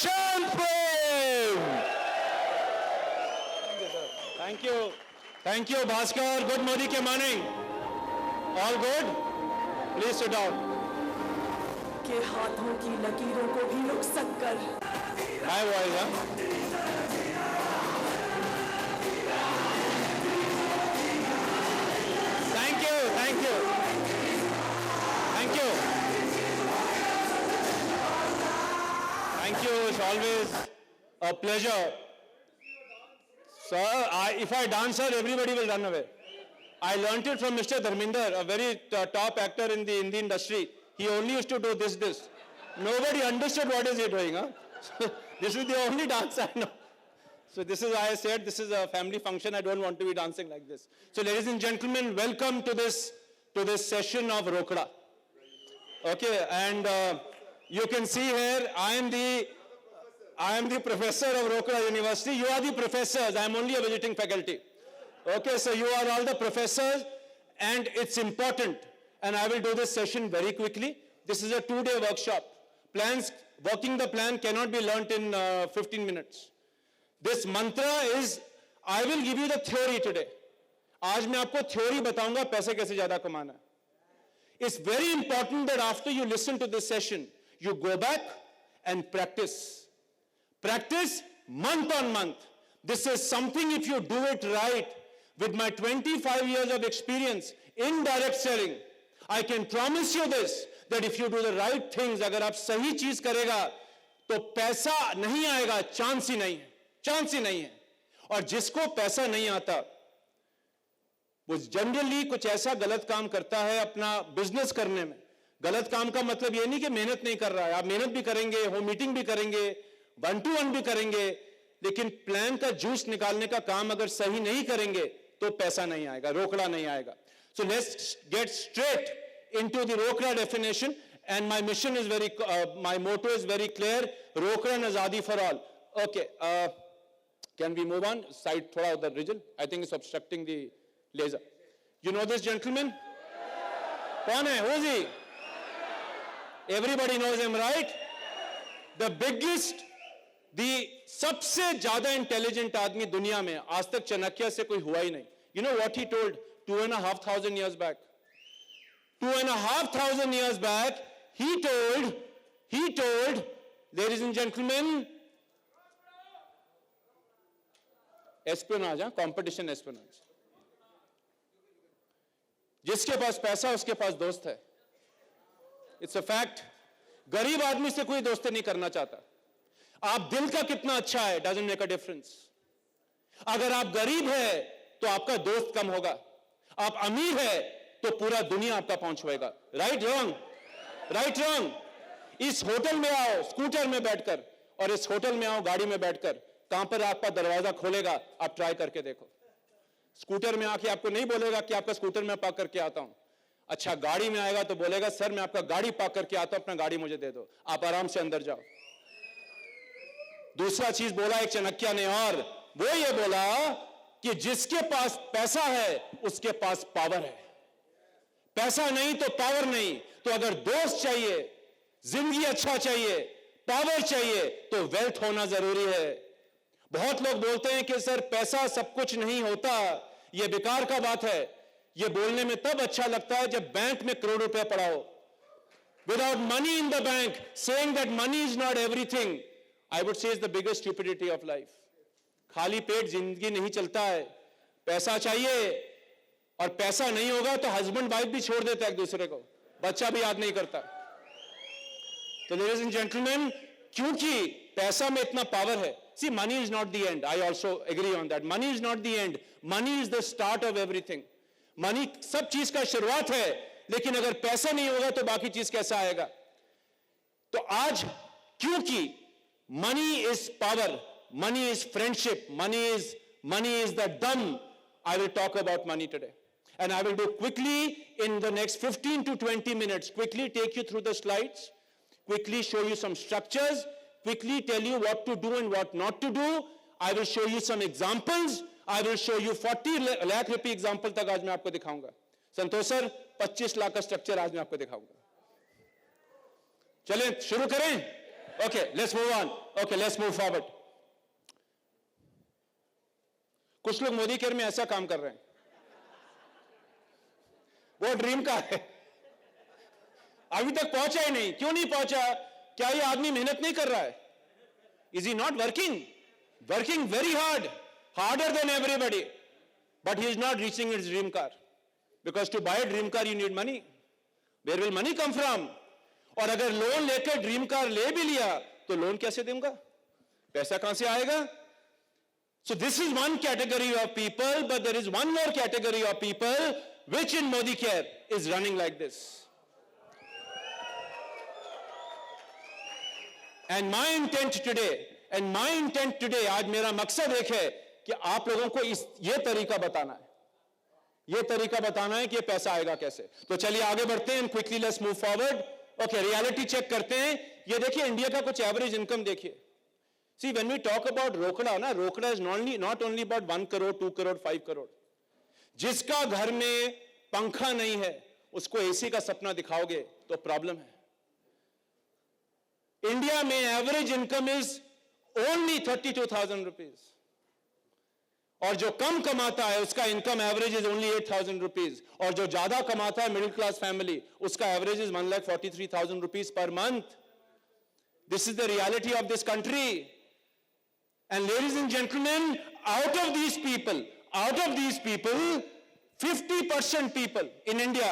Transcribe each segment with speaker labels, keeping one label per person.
Speaker 1: Prashant Prem. Thank you, Bhaskar. Good morning, good morning. All good? Please sit down.
Speaker 2: के हाथों की लकीरों को भी रुखसत कर।
Speaker 1: My voice, huh? Thank you. Thank you. It's always a pleasure. Sir, if I dance, sir, everybody will run away. I learnt it from Mr. Dharminder, a very top actor in the Hindi industry. He only used to do this. Nobody understood what is he doing, huh? So, this is the only dance I know. So this is why I said this is a family function. I don't want to be dancing like this. So ladies and gentlemen, welcome to this session of Rokda. Okay, and you can see here, I am the professor of Rokda University. You are the professors. I am only a visiting faculty. Okay, so you are all the professors, and it's important. And I will do this session very quickly. This is a 2-day workshop. Working the plan cannot be learnt in 15 minutes. This mantra is, I will give you the theory today. आज मैं आपको theory बताऊंगा पैसे कैसे ज्यादा कमाना है. It's very important that after you listen to this session, you go back and practice. Practice month on month. This is something, if you do it right, with my 25 years of experience in direct selling, I can promise you this, that if you do the right things, अगर आप सही चीज करेगा, तो पैसा नहीं आएगा, chance ही नहीं है. और जिसको पैसा नहीं आता, वो जनरली कुछ ऐसा गलत काम करता है अपना बिजनेस करने में. गलत काम का मतलब ये नहीं कि मेहनत नहीं कर रहा है. आप मेहनत भी करेंगे, होम मीटिंग भी करेंगे, 1-to-1 भी करेंगे, लेकिन प्लान का जूस निकालने का काम अगर सही नहीं करेंगे तो पैसा नहीं आएगा, रोकड़ा नहीं आएगा. So let's get straight into the Rokda definition, and my mission is my motto is very clear: Rokda and Azadi for all. Okay, can we move on? Side thoda udhar region. I think it's obstructing the laser. You know this gentleman? Kaun hai? Who is he? Everybody knows him, right? The biggest, the सबसे ज्यादा intelligent आदमी दुनिया में आज तक चाणक्य से कोई हुआ ही नहीं. You know what he told 2,500 years back? 2,500 years back, he told, ladies and gentlemen, espionage, competition espionage. जिसके पास पैसा उसके पास दोस्त है. It's a fact. गरीब आदमी से कोई दोस्ती नहीं करना चाहता. आप दिल का कितना अच्छा है, doesn't make a difference. अगर आप गरीब है तो आपका दोस्त कम होगा. आप अमीर है तो पूरा दुनिया आपका पहुंचेगा. Right wrong? इस होटल में आओ स्कूटर में बैठकर, और इस होटल में आओ गाड़ी में बैठकर, कहां पर आपका दरवाजा खोलेगा आप ट्राई करके देखो. स्कूटर में आके आपको नहीं बोलेगा कि आपका स्कूटर में पार्क करके आता हूं. अच्छा, गाड़ी में आएगा तो बोलेगा सर मैं आपका गाड़ी पार्क करके आता हूं, अपना गाड़ी मुझे दे दो, आप आराम से अंदर जाओ. दूसरा चीज बोला एक चाणक्य ने, और वो ये बोला कि जिसके पास पैसा है उसके पास पावर है. पैसा नहीं तो पावर नहीं. तो अगर दोस्त चाहिए, जिंदगी अच्छा चाहिए, पावर चाहिए, तो वेल्थ होना जरूरी है. बहुत लोग बोलते हैं कि सर पैसा सब कुछ नहीं होता, यह बेकार का बात है. यह बोलने में तब अच्छा लगता है जब बैंक में करोड़ रुपए पड़ा हो. Without money in the bank, saying that money is not everything, I would say is the biggest stupidity of life. खाली पेट जिंदगी नहीं चलता है. पैसा चाहिए, और पैसा नहीं होगा तो हस्बैंड वाइफ भी छोड़ देता है एक दूसरे को, बच्चा भी याद नहीं करता. तो लेडीज एंड जेंटलमैन, क्योंकि पैसा में इतना पावर है. See, money is not the end. I also agree on that. Money is not the end. Money is the start of everything. Money सब चीज का शुरुआत है, लेकिन अगर पैसा नहीं होगा तो बाकी चीज कैसा आएगा. तो आज क्योंकि money is power, money is friendship, money is the dumb, I will talk about money today. And I will do quickly in the next 15 to 20 minutes, quickly take you through the slides, quickly show you some structures, quickly tell you what to do and what not to do. I will show you some examples. I will show you 40 lakh rupee example तक आज मैं आपको दिखाऊंगा. संतोष sir 25 lakh का structure आज मैं आपको दिखाऊंगा. चलें शुरू करें. Okay, let's move on. Okay, let's move forward. कुछ लोग मोदी केयर में ऐसा काम कर रहे हैं, वो ड्रीम कार है, अभी तक पहुंचा ही नहीं. क्यों नहीं पहुंचा? क्या ये आदमी मेहनत नहीं कर रहा है? Is he not working? Working very hard, harder than everybody, but he is not reaching his dream car. Because to buy a dream car you need money. Where will money come from? और अगर loan लेकर dream car ले भी लिया तो loan कैसे दूंगा? पैसा कहां से आएगा? So this is one category of people, but there is one more category of people which in Modi Care is running like this. And my intent today, आज मेरा मकसद एक है कि आप लोगों को ये तरीका बताना है, ये तरीका बताना है कि ये पैसा आएगा कैसे. तो चलिए आगे बढ़ते हैं. Quickly let's move forward. Okay, reality check करते हैं. ये देखिए इंडिया का कुछ एवरेज इनकम देखिए. See, when we talk about रोकड़ा ना, रोकड़ा is not only about 1 crore, 2 crore, 5 crore. जिसका घर में पंखा नहीं है उसको एसी का सपना दिखाओगे तो प्रॉब्लम है. इंडिया में average income is only 32,000 rupees, और जो कम कमाता है उसका income average is only 8,000 rupees, और जो ज्यादा कमाता है मिडिल क्लास फैमिली उसका average is 1,43,000 rupees per month. This is the reality of this country. And ladies and gentlemen, out of these people, 50% people in India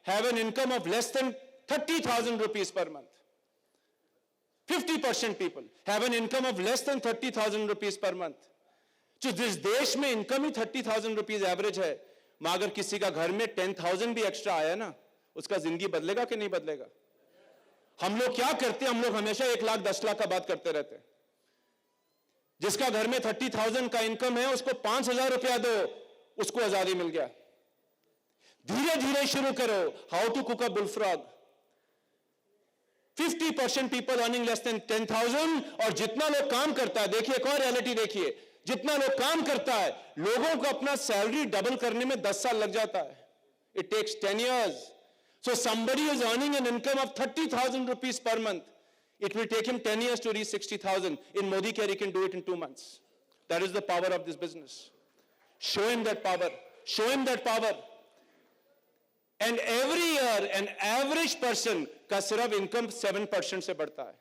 Speaker 1: have an income of less than 30,000 rupees per month. 50% people have an income of less than 30,000 rupees per month. जो जिस देश में income ही 30,000 rupees average है, मगर अगर किसी का घर में 10,000 भी एक्स्ट्रा आया ना, उसका जिंदगी बदलेगा कि नहीं बदलेगा? हम लोग क्या करते हैं? हम लोग हमेशा 1 लाख 10 लाख का बात करते रहते हैं. जिसका घर में 30,000 का इनकम है उसको 5,000 रुपया दो, उसको आजादी मिल गया. धीरे धीरे शुरू करो. How to cook a bullfrog. 50% people earning less than 10,000, और जितना लोग काम करता है, देखिए एक और रियलिटी देखिए, जितना लोग काम करता है लोगों को अपना सैलरी डबल करने में 10 साल लग जाता है. It takes 10 years. So somebody is earning an income of 30,000 rupees per month. It will take him 10 years to reach 60,000. In Modi Care, he can do it in 2 months. That is the power of this business. Show him that power. Show him that power. And every year, an average person का सिर्फ income 7% से बढ़ता है.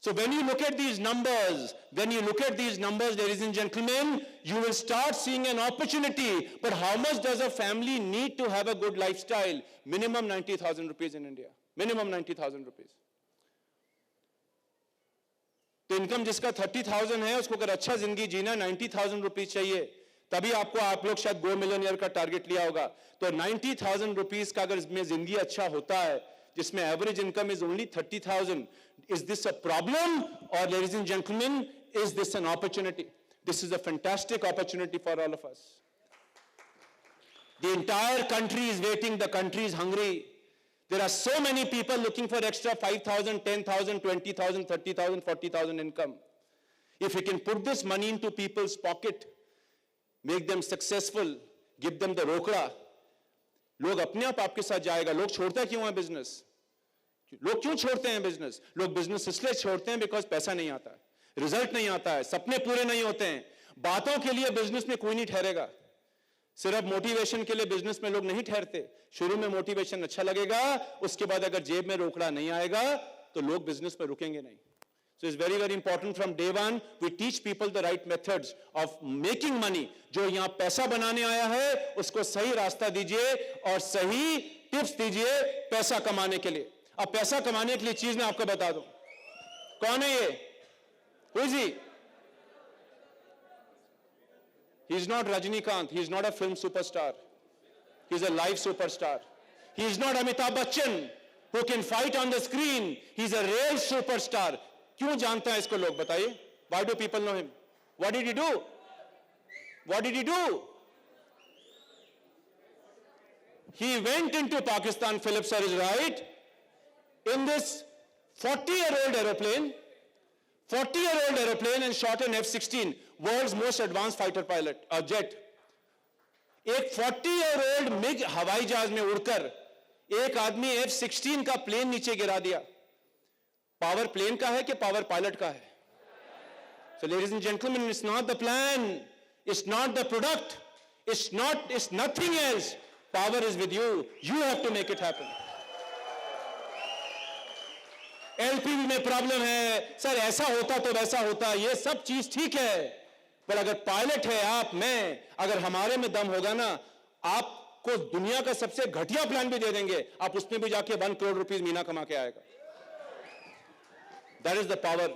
Speaker 1: So when you look at these numbers, ladies and gentlemen, you will start seeing an opportunity. But how much does a family need to have a good lifestyle? Minimum 90,000 rupees in India. Minimum 90,000 rupees. तो income जिसका 30,000 है उसको अगर अच्छा जिंदगी जीना 90,000 rupees चाहिए, तभी आप लोग शायद गो मिलियनियर का टारगेट लिया होगा. तो 90,000 रुपीज का अगर इसमें जिंदगी अच्छा होता है जिसमें average income is only 30,000, is this a problem, or ladies and gentlemen, is this an opportunity? This is a fantastic opportunity for all of us. The entire country is waiting. The country is hungry. There are so many people looking for extra 5,000, 10,000, 20,000, 30,000, 40,000 income. If we can put this money into people's pocket, make them successful, give them the रोकड़ा, लोग अपने आप आपके साथ जाएगा. लोग छोड़ता क्यों है बिजनेस? लोग क्यों छोड़ते हैं बिजनेस? लोग बिजनेस इसलिए छोड़ते हैं बिकॉज पैसा नहीं आता है, रिजल्ट नहीं आता है, सपने पूरे नहीं होते हैं. बातों के लिए बिजनेस में कोई नहीं ठहरेगा. सिर्फ मोटिवेशन के लिए बिजनेस में लोग नहीं ठहरते. शुरू में मोटिवेशन अच्छा लगेगा, उसके बाद अगर जेब में रोकड़ा नहीं आएगा तो लोग बिजनेस में रुकेंगे नहीं. So it's very, very important from day one we teach people the right methods of making money. जो यहाँ पैसा बनाने आया है उसको सही रास्ता दीजिए और सही टिप्स दीजिए पैसा कमाने के लिए. अब पैसा कमाने के लिए चीज मैं आपको बता दूं. कौन है ये? Who is he? He is not Rajinikanth. He is not a film superstar. He is a live superstar. He is not Amitabh Bachchan who can fight on the screen. He is a real superstar. क्यों जानता है इसको लोग? बताइए. Why do people know him? What did he do? What did he do? He went into Pakistan, Philip sir is right, in this 40-year-old aeroplane, and shot an F-16, world's most advanced fighter pilot, a jet. एक 40-year-old MiG हवाई जहाज में उड़कर एक आदमी F-16 का plane नीचे गिरा दिया. पावर प्लेन का है कि पावर पायलट का है? So ladies and gentlemen, it's not the plan, it's not the product, it's nothing else. Power is with you. You have to make it happen. एलपीवी में प्रॉब्लम है, सर ऐसा होता तो वैसा होता, ये सब चीज ठीक है, पर अगर पायलट है आप, मैं, अगर हमारे में दम होगा ना, आपको दुनिया का सबसे घटिया प्लान भी दे देंगे, आप उसमें भी जाके 1 करोड़ रुपीस महीना कमा के आएगा. That is the power.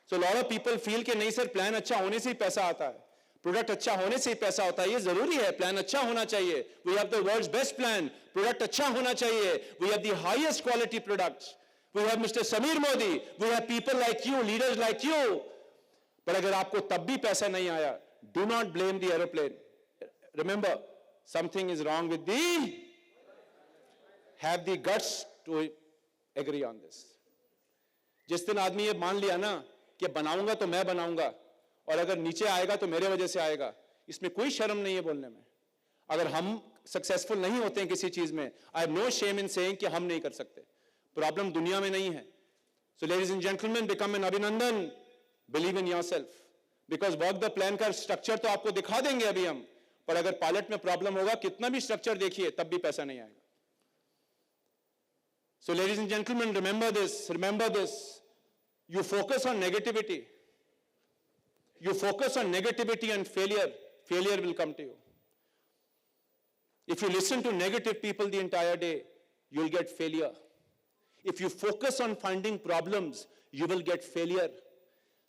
Speaker 1: So a lot of people feel कि नहीं सर प्लान अच्छा होने से ही पैसा आता है, प्रोडक्ट अच्छा होने से ही पैसा होता है. ये जरूरी है, प्लान अच्छा होना चाहिए. We have the world's best plan. Product अच्छा होना चाहिए. We have the highest quality products. We have Mr. Samir Modi. We have people like you, leaders like you. पर अगर आपको तब भी पैसा नहीं आया, do not blame the aeroplane. Remember, something is wrong with the. Have the guts to agree on this. जिस दिन आदमी ये मान लिया ना कि बनाऊंगा तो मैं बनाऊंगा, और अगर नीचे आएगा तो मेरे वजह से आएगा, इसमें कोई शर्म नहीं है बोलने में. अगर हम सक्सेसफुल नहीं होते हैं किसी चीज में, I have no shame in saying कि हम नहीं कर सकते. प्रॉब्लम दुनिया में नहीं है. So ladies and gentleman, become an Abhinandan, believe in yourself, because work the plan का स्ट्रक्चर तो आपको दिखा देंगे अभी हम, पर अगर पायलट में प्रॉब्लम होगा, कितना भी स्ट्रक्चर देखिए तब भी पैसा नहीं आएगा. सो ladies and gentleman, remember this, you focus on negativity. You focus on negativity and failure will come to you. If you listen to negative people the entire day, you'll get failure. If you focus on finding problems, you will get failure.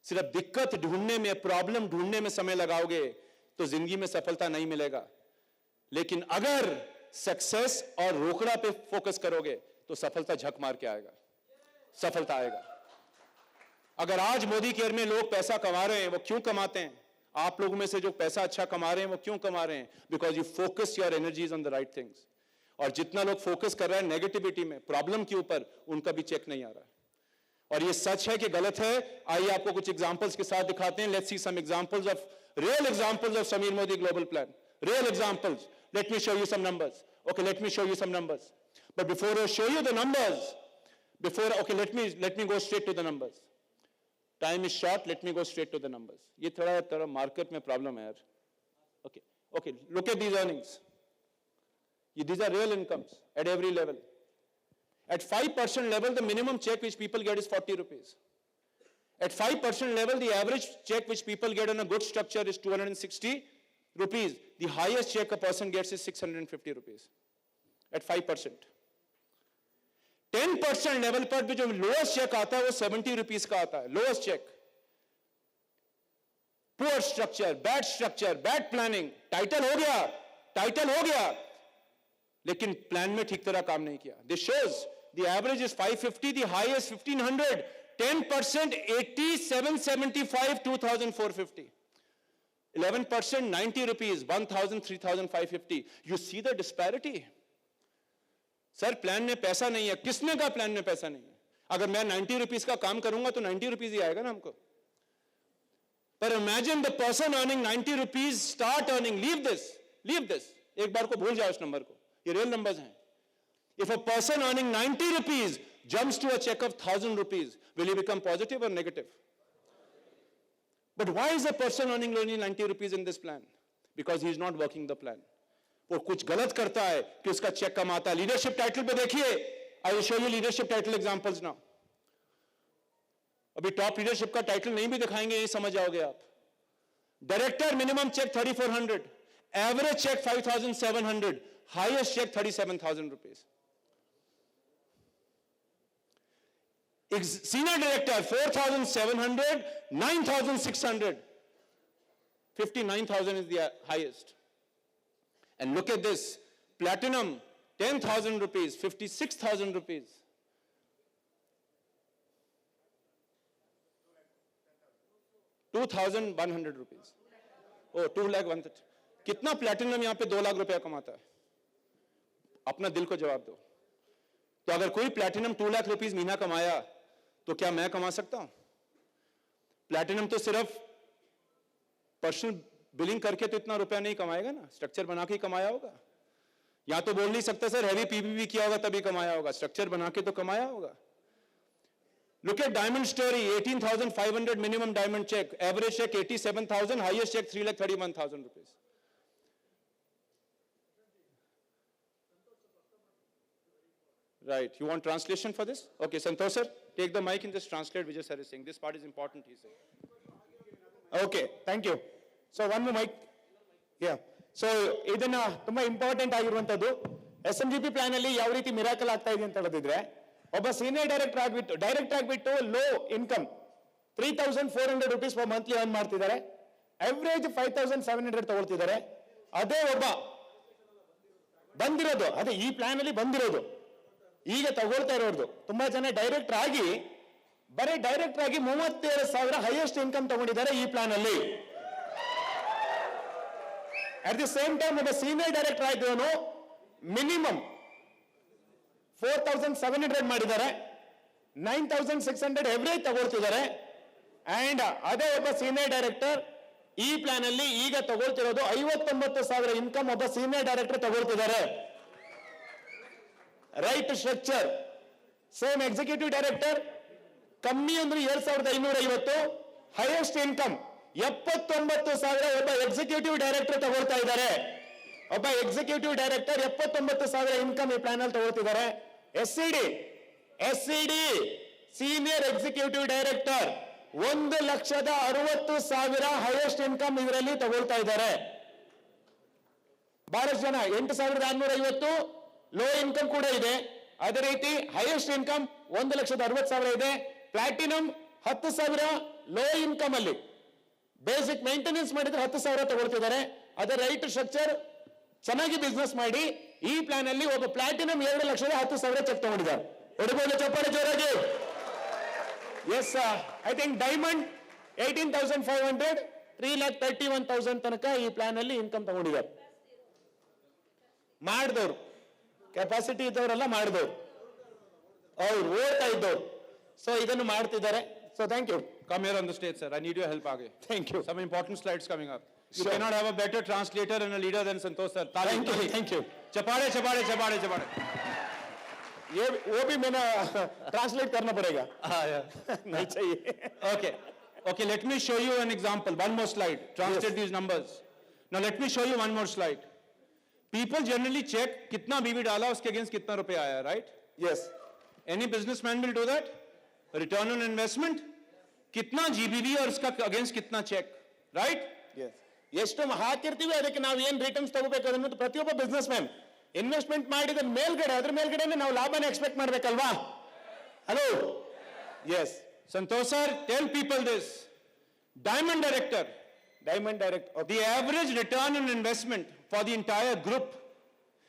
Speaker 1: सिर्फ दिक्कत ढूंढने में, problem ढूंढने में समय लगाओगे तो जिंदगी में सफलता नहीं मिलेगा. लेकिन अगर सक्सेस और रोकड़ा पे फोकस करोगे तो सफलता झक मार के आएगा, सफलता आएगा. अगर आज मोदी केयर में लोग पैसा कमा रहे हैं, वो क्यों कमाते हैं? आप लोगों में से जो पैसा अच्छा कमा रहे हैं वो क्यों कमा रहे हैं? Because you focus your energies on the right things. और जितना लोग फोकस कर रहे हैं नेगेटिविटी में, प्रॉब्लम के ऊपर, उनका भी चेक नहीं आ रहा है. और ये सच है कि गलत है? आइए आपको कुछ एग्जांपल्स के साथ दिखाते हैं. Let's see some examples of, real examples of Sameer Modi global plan. Real examples. Let me show you some numbers. Okay, let me show you some numbers. But before I show you the numbers, let me go straight to the numbers. Time is short, let me go straight to the numbers. ये थोड़ा market में problem है यार. Okay, look at these earnings. These are real incomes at every level. At 5% level, the minimum check which people get is 40 rupees. At 5% level, the average check which people get on a good structure is 260 rupees. The highest check a person gets is 650 rupees. At 5%. 10% level पर भी जो lowest check आता है वो 70 rupees का आता है. Lowest check. Poor structure, bad planning, title हो गया लेकिन प्लान में ठीक तरह काम नहीं किया. This shows the average is 550, the highest 1500. 10% 80, 775, 2450. 11% 90 rupees, 1000, 3550. You see the disparity. Sir plan में पैसा नहीं है. किसने कहा प्लान में पैसा नहीं है? अगर मैं 90 रुपीस का काम करूंगा तो 90 रुपीस ही आएगा ना हमको. पर imagine the person earning 90 rupees start earning, leave this, एक बार को भूल जाओ इस नंबर को, ये रियल नंबर्स हैं. If a person earning 90 rupees jumps to a check of 1000 rupees, will he become positive और negative? But why is a person earning only 90 rupees in this plan? Because he is not working the plan. वो कुछ गलत करता है कि उसका check कम आता है. लीडरशिप टाइटल पे देखिए. I will show you leadership title examples now. अभी टॉप लीडरशिप का टाइटल नहीं भी दिखाएंगे, ये समझ जाओगे आप. Director minimum check 3400, average check 5700, highest check 37,000 rupees. Senior director 4,700, 9,600, 59,000 is the highest. And look at this, platinum 10,000 rupees, 56,000 rupees. ₹2,100 rupees. Oh, 2,130. कितना प्लैटिनम यहां पे 2 लाख रुपया कमाता है? अपना दिल को जवाब दो. तो अगर कोई प्लैटिनम 2 लाख रुपीस महीना कमाया तो क्या मैं कमा सकता हूं? प्लैटिनम तो सिर्फ पर्सनल बिलिंग करके तो इतना रुपया नहीं कमाएगा ना, स्ट्रक्चर बना के ही कमाया होगा. या तो बोल नहीं सकता सर हैवी पीपीपी किया होगा तभी कमाया होगा, स्ट्रक्चर बना के तो कमाया होगा. Look at Diamond Story, 18,500 minimum diamond check, average check 87,000, highest check 3,31,000 rupees. Right, you want translation for this? Okay, Santosh sir, take the mic and just translate Vijay sir is saying. This part is important, he said.
Speaker 3: Okay, thank you. So one more mic. Yeah. So ಇದನ್ನ ತುಂಬಾ important ಆಗಿರುವಂತದ್ದು SMGP plan ಅಲ್ಲಿ ಯಾವ ರೀತಿ miracle ಆಗ್ತಾ ಇದೆ ಅಂತ ಹೇಳಿದ್ರೆ ಒಬ್ಬ ಸೀನಿಯರ್ ಡೈರೆಕ್ಟರ್ ಆಗ್ಬಿಟ್ಟು low income 3,400 rupees per monthly earn ಮಾಡ್ತಿದ್ದಾರೆ, ಅವರೇಜ್ 5,700 ತಗೊಳ್ತಿದ್ದಾರೆ. ಅದೇ ಒಬ್ಬ ಬಂದಿರೋದು, ಅದೇ ಈ ಪ್ಲಾನ್ ಅಲ್ಲಿ ಬಂದಿರೋದು ಈಗ ತಗೊಳ್ತಾ ಇರೋದು ತುಂಬಾ ಜನ ಡೈರೆಕ್ಟರ್ ಆಗಿ ಬರೀ ಡೈರೆಕ್ಟರ್ ಆಗಿ 37,000 ಹೈಯೆಸ್ಟ್ ಇನ್ಕಮ್ ತಗೊಂಡಿದ್ದಾರೆ ಈ ಪ್ಲಾನ್ ಅಲ್ಲಿ. ಅಟ್ ದಿ ಸೇಮ್ ಟೈಮ್ ಒಬ್ಬ ಸೀನಿಯರ್ ಡೈರೆಕ್ಟರ್ ಆಗಿರೋನು ಮಿನಿಮಮ್ 4,700 ಮಾಡಿದ್ದಾರೆ, 9,600 ಎವರೇಜ್ ತಗೊಳ್ತಿದ್ದಾರೆ. ಅಂಡ್ ಅದೇ ಒಬ್ಬ ಸೀನಿಯರ್ ಡೈರೆಕ್ಟರ್ ಈ ಪ್ಲಾನ್ ಅಲ್ಲಿ ಈಗ ತಗೊಳ್ತಿರೋದು 59,000 ಇನ್ಕಮ್ ಒಬ್ಬ ಸೀನಿಯರ್ ಡೈರೆಕ್ಟರ್ ತಗೊಳ್ತಿದ್ದಾರೆ. Right structure same executive director ಕಮ್ಮಿ ಅಂದ್ರೆ 7,550, ಹೈಯೆಸ್ಟ್ ಇನ್ಕಮ್ 79,000 ಒಬ್ಬ ಎಕ್ಸಿಕ್ಯೂಟಿವ್ ಡೈರೆಕ್ಟರ್ ತಗೊಳ್ತಾ ಇದ್ದಾರೆ. ಒಬ್ಬ ಎಕ್ಸಿಕ್ಯೂಟಿವ್ ಡೈರೆಕ್ಟರ್ 79,000 ಇನ್ಕಮ್ ಈ ಪ್ಲಾನ್ ಅಲ್ಲಿ ತಗೊಳ್ತಿದ್ದಾರೆ. SCD senior executive director 1,60,000 highest income ಇದರಲ್ಲಿ ತಗೊಳ್ತಾ ಇದ್ದಾರೆ. ಬಹಳಷ್ಟು ಜನ 8,650 ಲೋ ಇನ್ಕಮ್ ಕೂಡ ಇದೆ. ಅದೇ ರೀತಿ ಹೈಯೆಸ್ಟ್ ಇನ್ಕಮ್ 1,60,000 ಇದೆ. ಪ್ಲಾಟಿನಂ 10,000 ಲೋ ಇನ್ಕಮ್ ಅಲ್ಲಿ ಬೇಸಿಕ್ ಮೇಂಟೆನೆನ್ಸ್ ಮಾಡಿದ್ರೆ 10,000 ತಗೊಳ್ತಿದ್ದಾರೆ. ಅದೇ ರೈಟ್ ಸ್ಟ್ರಕ್ಚರ್ ಚೆನ್ನಾಗಿ ಬಿಸ್ನೆಸ್ ಮಾಡಿ ಈ ಪ್ಲಾನ್ ಅಲ್ಲಿ ಒಬ್ಬ ಪ್ಲಾಟಿನಂ 2,10,000 ಚೆಕ್ ತಗೊಂಡಿದ್ದಾರೆ. ಹೊಡಿಬೋದು ಚಪ್ಪಾಳೆ ಜೋರಾಗಿ. ಎಸ್, ಐ ಥಿಂಕ್ ಡೈಮಂಡ್ 18,500, 3,31,000 ತನಕ ಈ ಪ್ಲಾನ್ ಅಲ್ಲಿ ಇನ್ಕಮ್ ತಗೊಂಡಿದ್ದಾರೆ. ಮಾಡಿದವರು ಕೆಪಾಸಿಟಿ ಇದ್ದವರೆಲ್ಲ ಮಾಡಿದವರು, ಅವ್ರು ಓಡ್ತಾ ಇದ್ದವ್ರು. ಸೊ ಇದನ್ನು ಮಾಡ್ತಿದ್ದಾರೆ. So thank you.
Speaker 1: Come here on the stage, sir. I need your help. Aage.
Speaker 3: Thank you.
Speaker 1: Some important slides coming up. You
Speaker 3: Sure.
Speaker 1: cannot have a better translator and a leader than Santosh sir. Tali,
Speaker 3: Thank you.
Speaker 1: tali.
Speaker 3: Thank you.
Speaker 1: Chapade, chapade, chapade, chapade.
Speaker 3: ये वो भी मैंने translate करना पड़ेगा.
Speaker 1: Yeah.
Speaker 3: नहीं चाहिए.
Speaker 1: Okay. Okay, let me show you an example. One more slide. Translate
Speaker 3: Yes.
Speaker 1: these numbers. Now let me show you one more slide. People generally check kitna BB डाला उसके against kitna रुपए आया, right?
Speaker 3: Yes.
Speaker 1: Any businessman will do that. Return on investment, kitna GBV और उसका against kitna check, right?
Speaker 3: Yes. ಎಷ್ಟು ಹಾಕಿರ್ತೀವಿ ಅದಕ್ಕೆ ನಾವು ಏನ್ ರಿಟರ್ನ್ಸ್ ತಗೋಬೇಕು ಅನ್ನೋದು ಪ್ರತಿಯೊಬ್ಬ ಬಿಸ್ನೆಸ್ ಮ್ಯಾನ್ ಇನ್ವೆಸ್ಟ್ಮೆಂಟ್ ಮಾಡಿದ ಮೇಲ್ಗಡೆ ಅದ್ರ ಮೇಲ್ಗಡೆ ನಾವು ಲಾಭನ ಎಕ್ಸ್ಪೆಕ್ಟ್ ಮಾಡ್ಬೇಕಲ್ವಾ? Hello. Yes.
Speaker 1: Santosh sir, tell people this. Diamond director,
Speaker 3: diamond direct.
Speaker 1: the average return on investment for the entire group,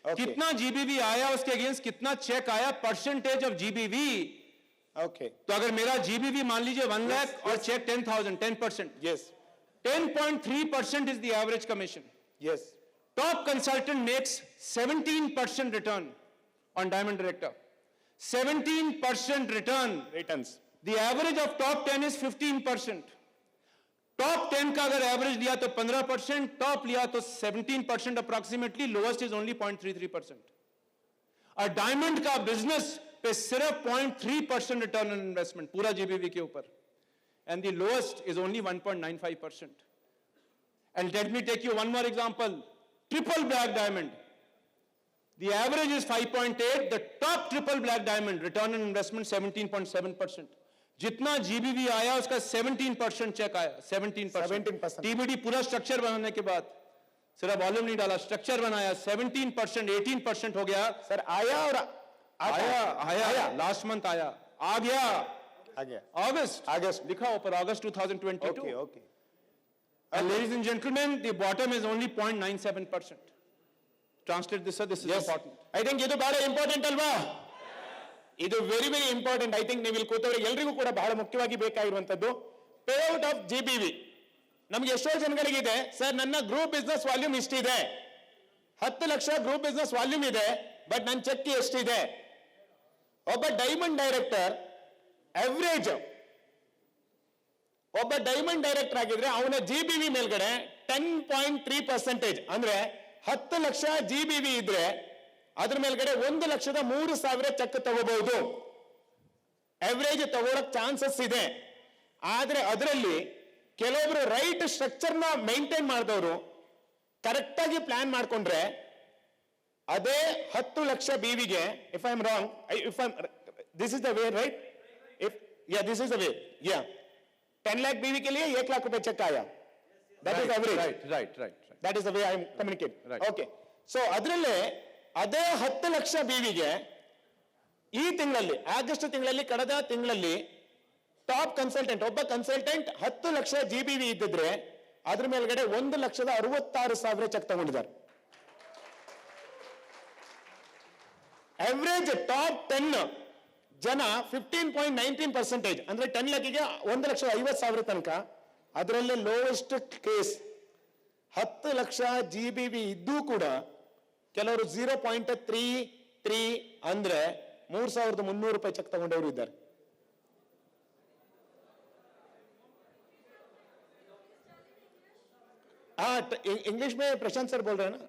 Speaker 1: kitna GBV आया उसके against kitna check आया, percentage of GBV.
Speaker 3: ಓಕೆ.
Speaker 1: तो अगर मेरा GBV मान लीजिए 1 lakh और
Speaker 3: yes.
Speaker 1: check 10,000, 10%.
Speaker 3: Yes.
Speaker 1: 10.3% is the average commission.
Speaker 3: Yes.
Speaker 1: Top consultant makes 17% return on Diamond Director. 17% return.
Speaker 3: Returns.
Speaker 1: The average of top 10 is 15%. Top 10 का अगर average लिया तो 15%, top लिया तो 17% approximately, lowest is only 0.33%. A diamond का business पे सिर्फ 0.3% return on investment पूरा GBV के ऊपर, and the lowest is only 1.95%. And let me take you one more example. Triple black diamond. The average is 5.8. The top triple black diamond return on investment 17.7%. जितना GBV आया उसका 17% check आया. 17%. TBD पूरा structure बनाने के बाद सिर्फ volume नहीं डाला, स्ट्रक्चर बनाया. 17%, 18% हो गया.
Speaker 3: सर आया और
Speaker 1: आया लास्ट मंथ आया, आ गया
Speaker 3: आ गया.
Speaker 1: अगस्त लिखा ऊपर, अगस्त 2022.
Speaker 3: Okay okay.
Speaker 1: And ladies and gentlemen, the bottom is only 0.97%. Translate this, sir. This is important.
Speaker 3: I think ಇದು ಬಹಳ ಇಂಪಾರ್ಟೆಂಟ್ ಅಲ್ವಾ? ಇದು very very important. I think ನೀವು ಇಲ್ಲಿ ಕೂತವ್ರಿಗೆ ಎಲ್ರಿಗೂ ಕೂಡ ಬಹಳ ಮುಖ್ಯವಾಗಿ ಬೇಕಾಗಿರುವಂತದ್ದು ಪೇ ಔಟ್ ಆಫ್ GBV. ನಮ್ಗೆ ಎಷ್ಟೋ ಜನಗಳಿಗಿದೆ, ಸರ್ ನನ್ನ ಗ್ರೂಪ್ ಬಿಸ್ನೆಸ್ ವಾಲ್ಯೂಮ್ ಇಷ್ಟಿದೆ, 10 ಲಕ್ಷ ಗ್ರೂಪ್ ಬಿಸ್ನೆಸ್ ವಾಲ್ಯೂಮ್ ಇದೆ, ಬಟ್ ನನ್ನ ಚೆಕ್ ಎಷ್ಟಿದೆ? ಒಬ್ಬ ಡೈಮಂಡ್ ಡೈರೆಕ್ಟರ್ ಅವರೇಜ್ ಒಬ್ಬ ಡೈಮಂಡ್ ಡೈರೆಕ್ಟರ್ ಆಗಿದ್ರೆ ಅವನ GBV ಮೇಲ್ಗಡೆ 10.3% ಅಂದ್ರೆ 10 ಲಕ್ಷ GBV ಇದ್ರೆ ಅದ್ರ ಮೇಲ್ಗಡೆ 1,03,000 ಚೆಕ್ ತಗೋಬಹುದು. ಅವರೇಜ್ ತಗೊಳಕ್ ಚಾನ್ಸಸ್ ಇದೆ. ಆದ್ರೆ ಅದರಲ್ಲಿ ಕೆಲವೊಬ್ರು ರೈಟ್ ಸ್ಟ್ರಕ್ಚರ್ನ ಮೇಂಟೈನ್ ಮಾಡಿದವರು ಕರೆಕ್ಟ್ ಆಗಿ ಪ್ಲಾನ್ ಮಾಡ್ಕೊಂಡ್ರೆ ಅದೇ 10 ಲಕ್ಷ ಬಿವಿಗೆ, if I am wrong, this is the way right, this is the way, 10 lakh BV के लिए 1 लाख रुपए चेक आया. That is average.
Speaker 1: Right.
Speaker 3: That is the way I am communicating.
Speaker 1: Right.
Speaker 3: Okay. So ಅದರಲ್ಲೇ ಅದೇ 10 ಲಕ್ಷ ಬಿವಿಗೆ ಈ ತಿಂಗಳಲ್ಲಿ, ಆಗಸ್ಟ್ ತಿಂಗಳಲ್ಲಿ, ಕಳೆದ ತಿಂಗಳಲ್ಲಿ ಟಾಪ್ ಕನ್ಸಲ್ಟೆಂಟ್ ಒಬ್ಬ ಕನ್ಸಲ್ಟೆಂಟ್ 10 ಲಕ್ಷ ಜಿಬಿವಿ ಇದ್ದಿದ್ರೆ ಅದ್ರ ಮೇಲ್ಗಡೆ 1,66,000 ಚೆಕ್ ತಗೊಂಡಿದ್ದಾರೆ. ಅವರೇಜ್ ಟಾಪ್ 10 ಜನ 15.19% ಅಂದ್ರೆ 10 ಲಕ್ಷಕ್ಕೆ 1,50,000 ತನಕ. ಅದರಲ್ಲೇ ಲೋಯೆಸ್ಟ್ ಕೇಸ್ 10 ಲಕ್ಷ ಜಿಬಿವಿ ಇದ್ದೂ ಕೂಡ ಕೆಲವರು 0.33 ಅಂದ್ರೆ 3,300 ರೂಪಾಯಿ ಚೆಕ್ ತಗೊಂಡವರು ಇದ್ದಾರೆ. इंग्लिश में प्रशांत सर बोल रहे हैं ना.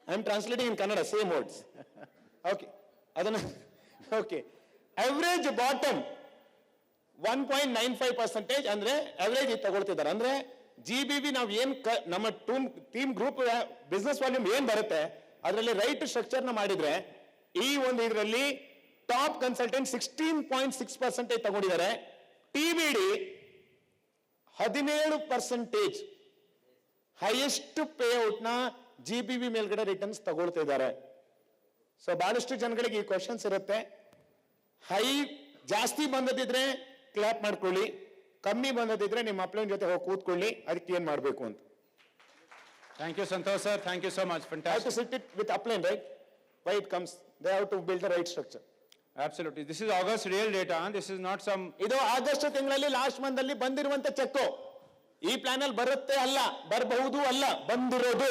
Speaker 3: I am translating in Kannada same words. Okay ಅದನ್ನ ಓಕೆ. ಅವರೇಜ್ ಬಾಟಮ್ 1.95% ಅಂದ್ರೆ ಅವರೇಜ್ ತಗೊಳ್ತಿದ್ದಾರೆ. ಅಂದ್ರೆ ಜಿಬಿವಿ ನಾವು ಏನ್ ನಮ್ಮ ಟೀಮ್ ಗ್ರೂಪ್ ಬಿಸ್ನೆಸ್ ವಾಲ್ಯೂಮ್ ಏನ್ ಬರುತ್ತೆ ಅದರಲ್ಲಿ ರೈಟ್ ಸ್ಟ್ರಕ್ಚರ್ ನ ಮಾಡಿದ್ರೆ ಈ ಒಂದು ಇದರಲ್ಲಿ ಟಾಪ್ ಕನ್ಸಲ್ಟೆಂಟ್ 16.6% ತಗೊಂಡಿದ್ದಾರೆ. ಟಿಬಿಡಿ 17% ಹೈಯೆಸ್ಟ್ ಪೇಔಟ್ ನ ಜಿಬಿವಿ ಮೇಲ್ಗಡೆ ರಿಟರ್ನ್ಸ್ ತಗೊಳ್ತಾ ಇದ್ದಾರೆ. ಸೊ ಬಹಳಷ್ಟು ಜನಗಳಿಗೆ ಈ ಕ್ವಶನ್ಸ್ ಇರುತ್ತೆ. ಹೈ ಜಾಸ್ತಿ ಬಂದದಿದ್ರೆ ಕ್ಲಾಪ್ ಮಾಡ್ಕೊಳ್ಳಿ, ಕಮ್ಮಿ ಬಂದದಿದ್ರೆ ನಿಮ್ಮ ಅಪ್ಲೈನ್ ಜೊತೆ ಹೋಗಿ ಕೂತ್ಕೊಳ್ಳಿ, ಅದಕ್ಕೆ ಏನ್ ಮಾಡಬೇಕು ಅಂತ.
Speaker 1: Thank you, Santosh sir. Thank you so much.
Speaker 3: Have to
Speaker 1: Fantastic.
Speaker 3: sit it with upline, right? Why it comes? They have to build the right structure.
Speaker 1: Absolutely. This is August real data. Huh? This is not some.
Speaker 3: ಇದು August ತಿಂಗಳಲ್ಲಿ last month ಅಲ್ಲಿ ಬಂದಿರುವಂತ check. ಈ plan ಅಲ್ಲಿ ಬರುತ್ತೆ ಅಲ್ಲ, ಬರಬಹುದು ಅಲ್ಲ, ಬಂದಿರೋದು.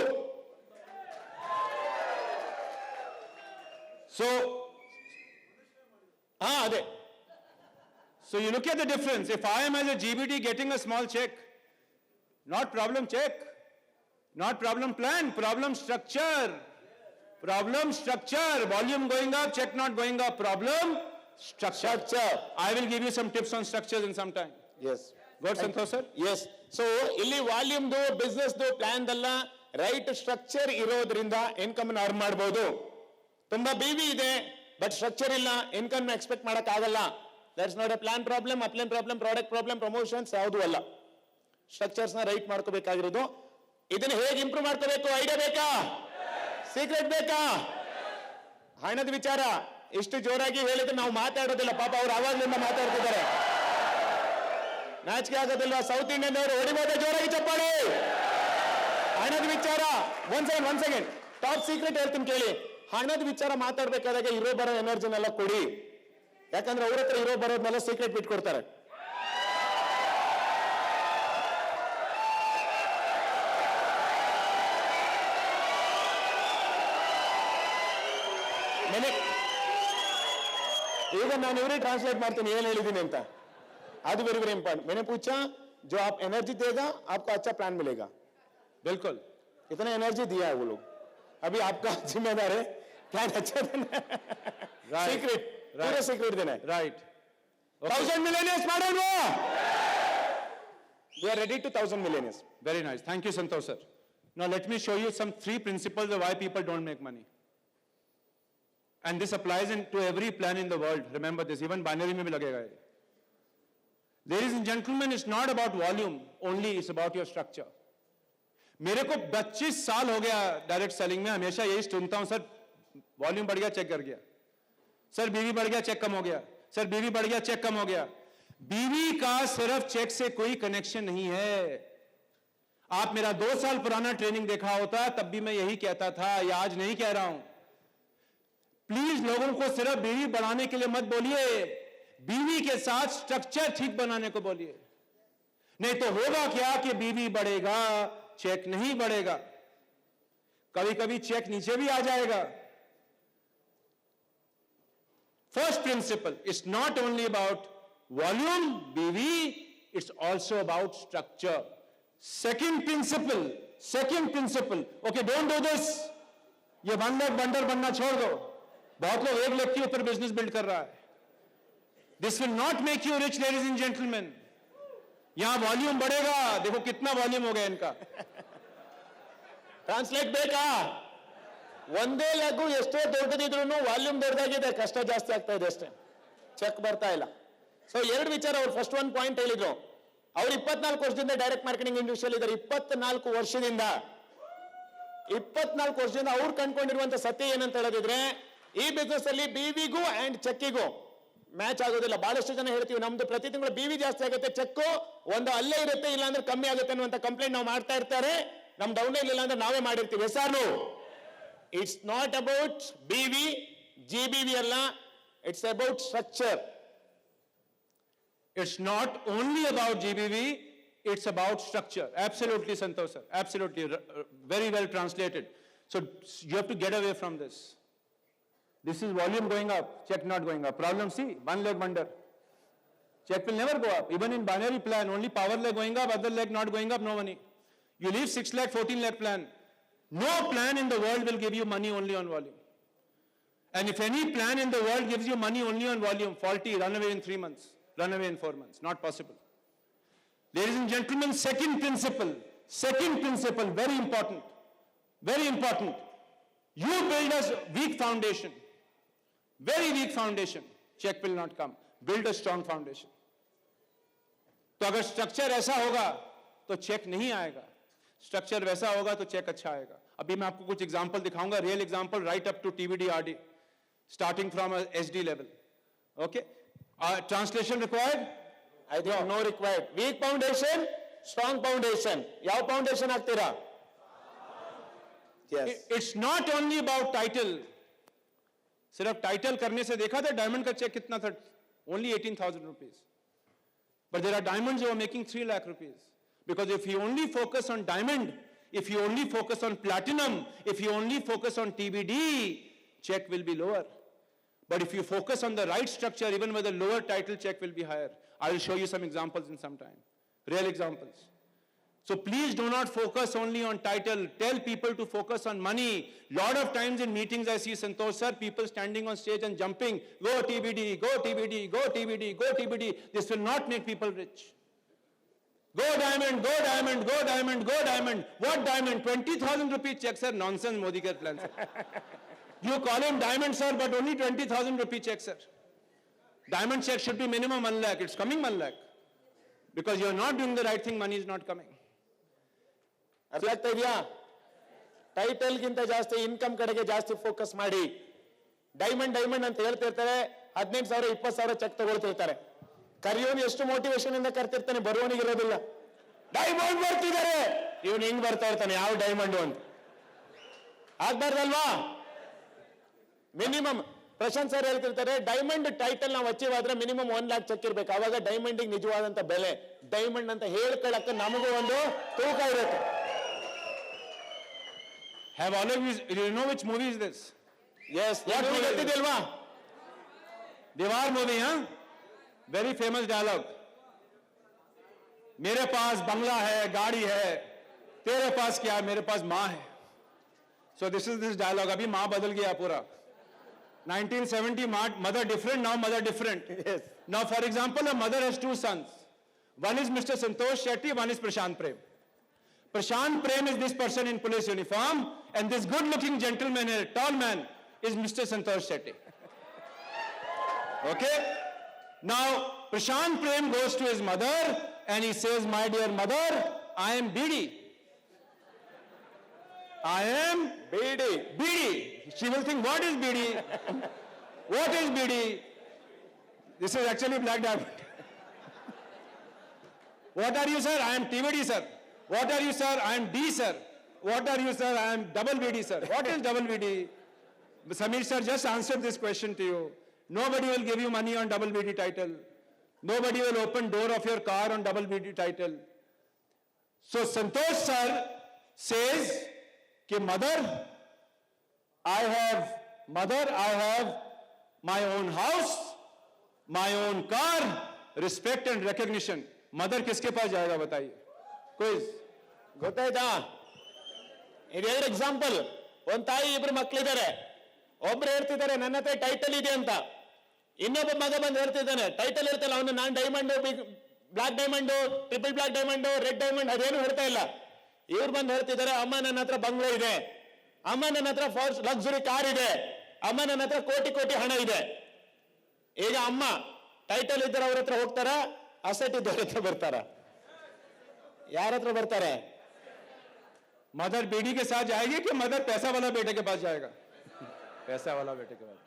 Speaker 1: So
Speaker 3: ಅದೇ.
Speaker 1: So you look at the difference. If I am as a GBT getting a small check, not problem check, not problem plan, problem structure. Problem structure. Volume going up, check not going up. Problem structure. I will give you some tips on structures in some time.
Speaker 3: Yes.
Speaker 1: Good, Santosh sir?
Speaker 3: Yes. So ಇಲ್ಲಿ ವಾಲ್ಯೂಮ್ದು, ಬಿಸ್ನೆಸ್ದು, ಪ್ಲಾನ್ದೆಲ್ಲ right structure ಇರೋದ್ರಿಂದ income earn ಮಾಡಬಹುದು. ತುಂಬಾ BV ಇದೆ but structure ಇಲ್ಲ, income expect ಮಾಡಕ್ ಆಗಲ್ಲ. That's not a plan problem, upline problem, product problem, promotions ಯಾವುದು ಅಲ್ಲ. ಸ್ಟ್ರಕ್ಚರ್ಸ್ ನ ರೈಟ್ ಮಾಡ್ಕೋಬೇಕಾಗಿರೋದು. ಇದನ್ನ ಹೇಗೆ ಇಂಪ್ರೂವ್ ಮಾಡ್ಕೋಬೇಕು ಐಡಿಯಾ ಬೇಕಾ? ಸೀಕ್ರೆಟ್ ಬೇಕಾ? ಹಣದ ವಿಚಾರ ಇಷ್ಟು ಜೋರಾಗಿ ಹೇಳಿದ್ರೆ ನಾವು ಮಾತಾಡೋದಿಲ್ಲ. ಪಾಪ ಅವ್ರು ಅವಾಗ್ಲಿಂದ ಮಾತಾಡ್ತಿದ್ದಾರೆ. ನಾಚಿಕೆ ಆಗೋದಿಲ್ಲ. ಸೌತ್ ಇಂಡಿಯನ್ ಅವರು ಹೊಡಿಬೋದ ಜೋರಾಗಿ ಚಪ್ಪಾಳೆ. ಹಣದ ವಿಚಾರ ಒನ್ ಸೆಕೆಂಡ್ ಟಾಪ್ ಸೀಕ್ರೆಟ್ ಹೇಳ್ತೀನಿ ಕೇಳಿ. ಹಣದ ವಿಚಾರ ಮಾತಾಡ್ಬೇಕಾದಾಗ ಇರೋ ಬರೋ ಎನರ್ಜಿನೆಲ್ಲ ಕೊಡಿ. ಯಾಕಂದ್ರೆ ಅವ್ರ ಹತ್ರ ಇರೋ ಬರೋದ್ನೆಲ್ಲ ಸೀಕ್ರೆಟ್ ಬಿಟ್ಕೊಡ್ತಾರೆ. ಈಗ ನಾನು ಇವರೇ ಟ್ರಾನ್ಸ್ಲೇಟ್ ಮಾಡ್ತೀನಿ ಏನ್ ಹೇಳಿದ್ದೀನಿ ಅಂತ. ಅದು वेरी वेरी इंपॉर्टेंट. मैंने पूछा जो आप एनर्जी देगा आपको अच्छा प्लान मिलेगा.
Speaker 1: बिल्कुल.
Speaker 3: इतना एनर्जी दिया है वो लोग. अभी आपका जिम्मेदार है प्लान अच्छा देना है.
Speaker 1: Right.
Speaker 3: सीक्रेट, पूरा सीक्रेट देना है.
Speaker 1: Right.
Speaker 3: 1000 millionaires model wo. We are ready to 1000 millionaires.
Speaker 1: Very nice. Thank you, Santosh sir. Now let me show you some 3 principles of why people don't make money. And this applies to every plan in the world. Remember this, even binary mein bhi lagega ye. Ladies and gentlemen, it's not about volume only, it's about your structure. मेरे को 25 साल हो गया direct selling में, हमेशा यही सुनता हूं, सर वॉल्यूम बढ़ गया चेक कर गया, सर बीवी बढ़ गया चेक कम हो गया, सर बीवी बढ़ गया चेक कम हो गया. बीवी का सिर्फ चेक से कोई कनेक्शन नहीं है. आप मेरा 2 साल पुराना ट्रेनिंग देखा होता तब भी मैं यही कहता था, या आज नहीं कह रहा हूं. प्लीज लोगों को सिर्फ बीवी बढ़ाने के लिए मत बोलिए, बीवी के साथ स्ट्रक्चर ठीक बनाने को बोलिए. नहीं तो होगा क्या कि बीवी बढ़ेगा चेक नहीं बढ़ेगा, कभी कभी चेक नीचे भी आ जाएगा. First principle, it's not only about volume BV, it's also about structure. Second principle, okay don't do this. ये 1 लाख बंडर बनना छोड़ दो. बहुत लोग 1 लाख के ऊपर बिजनेस बिल्ड कर रहा है. This will not make you rich, ladies and gentlemen. यहां वॉल्यूम बढ़ेगा, देखो कितना वॉल्यूम हो गया इनका.
Speaker 3: ಟ್ರಾನ್ಸ್ಲೇಟ್ ಬೇಕಾ? ಒಂದೇ ಲಘು ಎಷ್ಟೇ ದೊಡ್ಡದಿದ್ರು ವಾಲ್ಯೂಮ್ ದೊಡ್ಡದಾಗಿದೆ, ಕಷ್ಟ ಜಾಸ್ತಿ ಆಗ್ತಾ ಇದೆ ಅಷ್ಟೇ, ಚೆಕ್ ಬರ್ತಾ ಇಲ್ಲ. ಸೊ ಎರಡು ವಿಚಾರ. ಅವ್ರು ಫಸ್ಟ್ ಒಂದು ಪಾಯಿಂಟ್ ಹೇಳಿದ್ರು, ಅವ್ರು 24 ವರ್ಷದಿಂದ ಡೈರೆಕ್ಟ್ ಮಾರ್ಕೆಟಿಂಗ್ ಇಂಡಸ್ಟ್ರಿಯಲ್ಲಿ ಇದ್ದಾರೆ. 24 ವರ್ಷದಿಂದ ಅವ್ರು ಕಂಡ್ಕೊಂಡಿರುವಂತ ಸತ್ಯ ಏನಂತ ಹೇಳಿದ್ರೆ, ಈ ಬಿಸ್ನೆಸ್ ಅಲ್ಲಿ ಬಿವಿಗೂ ಅಂಡ್ ಚೆಕ್ಕಿಗೂ ಮ್ಯಾಚ್ ಆಗೋದಿಲ್ಲ. ಬಹಳಷ್ಟು ಜನ ಹೇಳ್ತೀವಿ ನಮ್ದು ಪ್ರತಿ ತಿಂಗಳು ಬಿವಿ ಜಾಸ್ತಿ ಆಗುತ್ತೆ, ಚೆಕ್ ಒಂದು ಅಲ್ಲೇ ಇರುತ್ತೆ, ಇಲ್ಲ ಅಂದ್ರೆ ಕಮ್ಮಿ ಆಗುತ್ತೆ ಅನ್ನುವಂತ ಕಂಪ್ಲೇಂಟ್ ನಾವು ಮಾಡ್ತಾ ಇರ್ತಾರೆ. ನಮ್ ಡೌನ್ ಇಲ್ಲ ಅಂದ್ರೆ ನಾವೇ ಮಾಡಿರ್ತೀವಿ. SR it's not about BV GBV ಅಲ್ಲ, it's about structure.
Speaker 1: It's not only about GBV, it's about structure. Absolutely, Santosh sir. Absolutely. Very well translated. So you have to get away from this. This is volume going up, check not going up. Problem C, one leg wonder. Check will never go up. Even in binary plan, only power leg going up, other leg not going up, no money. You leave 6 lakh, 14 lakh plan. No plan in the world will give you money only on volume. And if any plan in the world gives you money only on volume, faulty, run away in 3 months. Run away in 4 months. Not possible. Ladies and gentlemen, second principle, very important. Very important. You build a weak foundation. Very weak foundation. Check will not come. Build a strong foundation. तो अगर structure ऐसा होगा तो check नहीं आएगा. Structure वैसा होगा तो चेक अच्छा आएगा. अभी मैं आपको कुछ एग्जांपल दिखाऊंगा, real example right up to TBD RD, starting from a SD level. Okay? Translation required?
Speaker 3: I think no required. Weak foundation, strong foundation. ಯಾವ ಫೌಂಡೇಶನ್ ಆಗ್ತೀರಾ? Yes.
Speaker 1: It's not only about title. सिर्फ title करने से देखा था diamond का check कितना था? Only 18,000 rupees. But there are diamonds who are making 3 lakh rupees. Because if you only focus on diamond, if you only focus on platinum, if you only focus on TBD, check will be lower. But if you focus on the right structure, even with a lower title, check will be higher. I will show you some examples in some time. Real examples. So please do not focus only on title. Tell people to focus on money. Lot of times in meetings I see, Santosh sir, people standing on stage and jumping. Go TBD, go TBD, go TBD, go TBD. This will not make people rich. Go diamond, go diamond, go diamond, go diamond. What diamond? 20,000 rupees check, sir. Nonsense, Modi ka plan, sir. You call him diamond, sir, but only 20,000 rupee check, sir. Diamond check should be minimum 1 lakh. It's coming 1 lakh. Because you're not doing the right thing, money is not coming.
Speaker 3: ಅರ್ಥ ಆಗ್ತಾ ಇದೆಯಾ? Title ಗಿಂತ ಜಾಸ್ತಿ income ಕಡೆಗೆ ಜಾಸ್ತಿ focus ಮಾಡಿ. Diamond ಅಂತ ಹೇಳ್ತಿರ್ತಾರೆ, 15,000 20,000 ಚೆಕ್ ತಗೊಳ್ತಿರ್ತಾರೆ. ಕರಿಯೋನು ಎಷ್ಟು ಮೋಟಿವೇಶನ್ ಇಂದ ಕರ್ತಿರ್ತಾನೆ, ಬರುವವನಿಗಿರೋದಿಲ್ಲ. ಡೈಮಂಡ್ ಬರ್ತಿದ್ದಾರೆ, ಇವನು ಹಿಂಗ್ ಬರ್ತಾ ಇರ್ತಾನೆ, ಯಾವ ಡೈಮಂಡ್ ಅಂತ. ಆಗ್ಬಾರ್ದಲ್ವಾ? ಮಿನಿಮಮ್ ಪ್ರಶಾಂತ್ ಸರ್ ಹೇಳ್ತಿರ್ತಾರೆ, ಡೈಮಂಡ್ ಟೈಟಲ್ ನಾವು ಅಚೀವ್ ಆದ್ರೆ ಮಿನಿಮಮ್ 1 lakh ಚೆಕ್ ಇರ್ಬೇಕು. ಅವಾಗ ಡೈಮಂಡ್ ನಿಜವಾದಂತ ಬೆಲೆ. ಡೈಮಂಡ್ ಅಂತ ಹೇಳ್ಕೊಳ್ಳಕ್ಕೆ ನಮಗೂ ಒಂದು ತೂಕ ಇರುತ್ತೆ.
Speaker 1: Have all of you, do you know which movie is this?
Speaker 3: Yes, ಗೊತ್ತಿದೆಯಲ್ವಾ?
Speaker 1: Diwar movie, huh? Very famous dialogue. मेरे पास बंगला है, गाड़ी है, तेरे पास क्या? मेरे पास माँ है. So this is this dialogue. अभी माँ बदल गया पूरा. 1970 mother different, now mother different.
Speaker 3: Yes.
Speaker 1: Now for example, a mother has 2 sons. One is Mr. Santosh Shetty, one is Prashant Prem. Prashant Prem is this person in police uniform, and this good looking gentleman, a tall man, is Mr. Santosh Shetty. Okay? Now Prashant Prem goes to his mother and he says, my dear mother, I am BD. I am
Speaker 3: BD.
Speaker 1: She will think, what is BD? What is BD? This is actually black diamond. What are you, sir? I am TBD, sir. What are you, sir? I am D, sir. What are you, sir? I am double BD, sir. What is double BD? Samir, sir, just answered this question to you. Nobody will give you money on double BD title. Nobody will open door of your car on double BD title. So Santosh sir says, कि mother, I have my own house, my own car, respect and recognition. Mother किसके पास जाएगा बताइए? Quiz.
Speaker 3: ಗೊತ್ತಾಯ್ತಾ? ಇದೆರಡು example. ಒಂದ್ ತಾಯಿ, 2 ಮಕ್ಕಳಿದ್ದಾರೆ. ಒಬ್ರು ಹೇಳ್ತಿದ್ದಾರೆ ನನ್ನ ಹತ್ರ ಟೈಟಲ್ ಇದೆ ಅಂತ, ಇನ್ನೊಬ್ಬ ಮಗ ಬಂದು ಹೇಳ್ತಿದ್ದಾನೆ, ಟೈಟಲ್ ಇರ್ತಲ್ಲ ಅವನು, ನಾನ್ diamond, black diamond, triple black diamond, red diamond, ಅದೇನು ಹೇಳ್ತಾ ಇಲ್ಲ. ಇವ್ರು ಬಂದು ಹೇಳ್ತಿದ್ದಾರೆ, ಅಮ್ಮ ನನ್ನ ಹತ್ರ ಬಂಗ್ಲೆ ಇದೆ, ಅಮ್ಮ ನನ್ನ ಹತ್ರ ಫಾರ್ಸ್ ಲಕ್ಸುರಿ ಕಾರ್ ಇದೆ, ಅಮ್ಮ ನನ್ನ ಹತ್ರ ಕೋಟಿ ಕೋಟಿ ಹಣ ಇದೆ. ಈಗ ಅಮ್ಮ ಟೈಟಲ್ ಇದ್ದಾರೆ ಅವ್ರ ಹತ್ರ ಹೋಗ್ತಾರ, ಅಸೆಟ್ ಇದ್ದವ್ರ ಹತ್ರ ಬರ್ತಾರ? ಯಾರ ಹತ್ರ ಬರ್ತಾರೆ?
Speaker 1: मदर बेटी के साथ जाएगी कि मदर पैसा वाला बेटे के पास जाएगा? पैसा वाला बेटे के पास।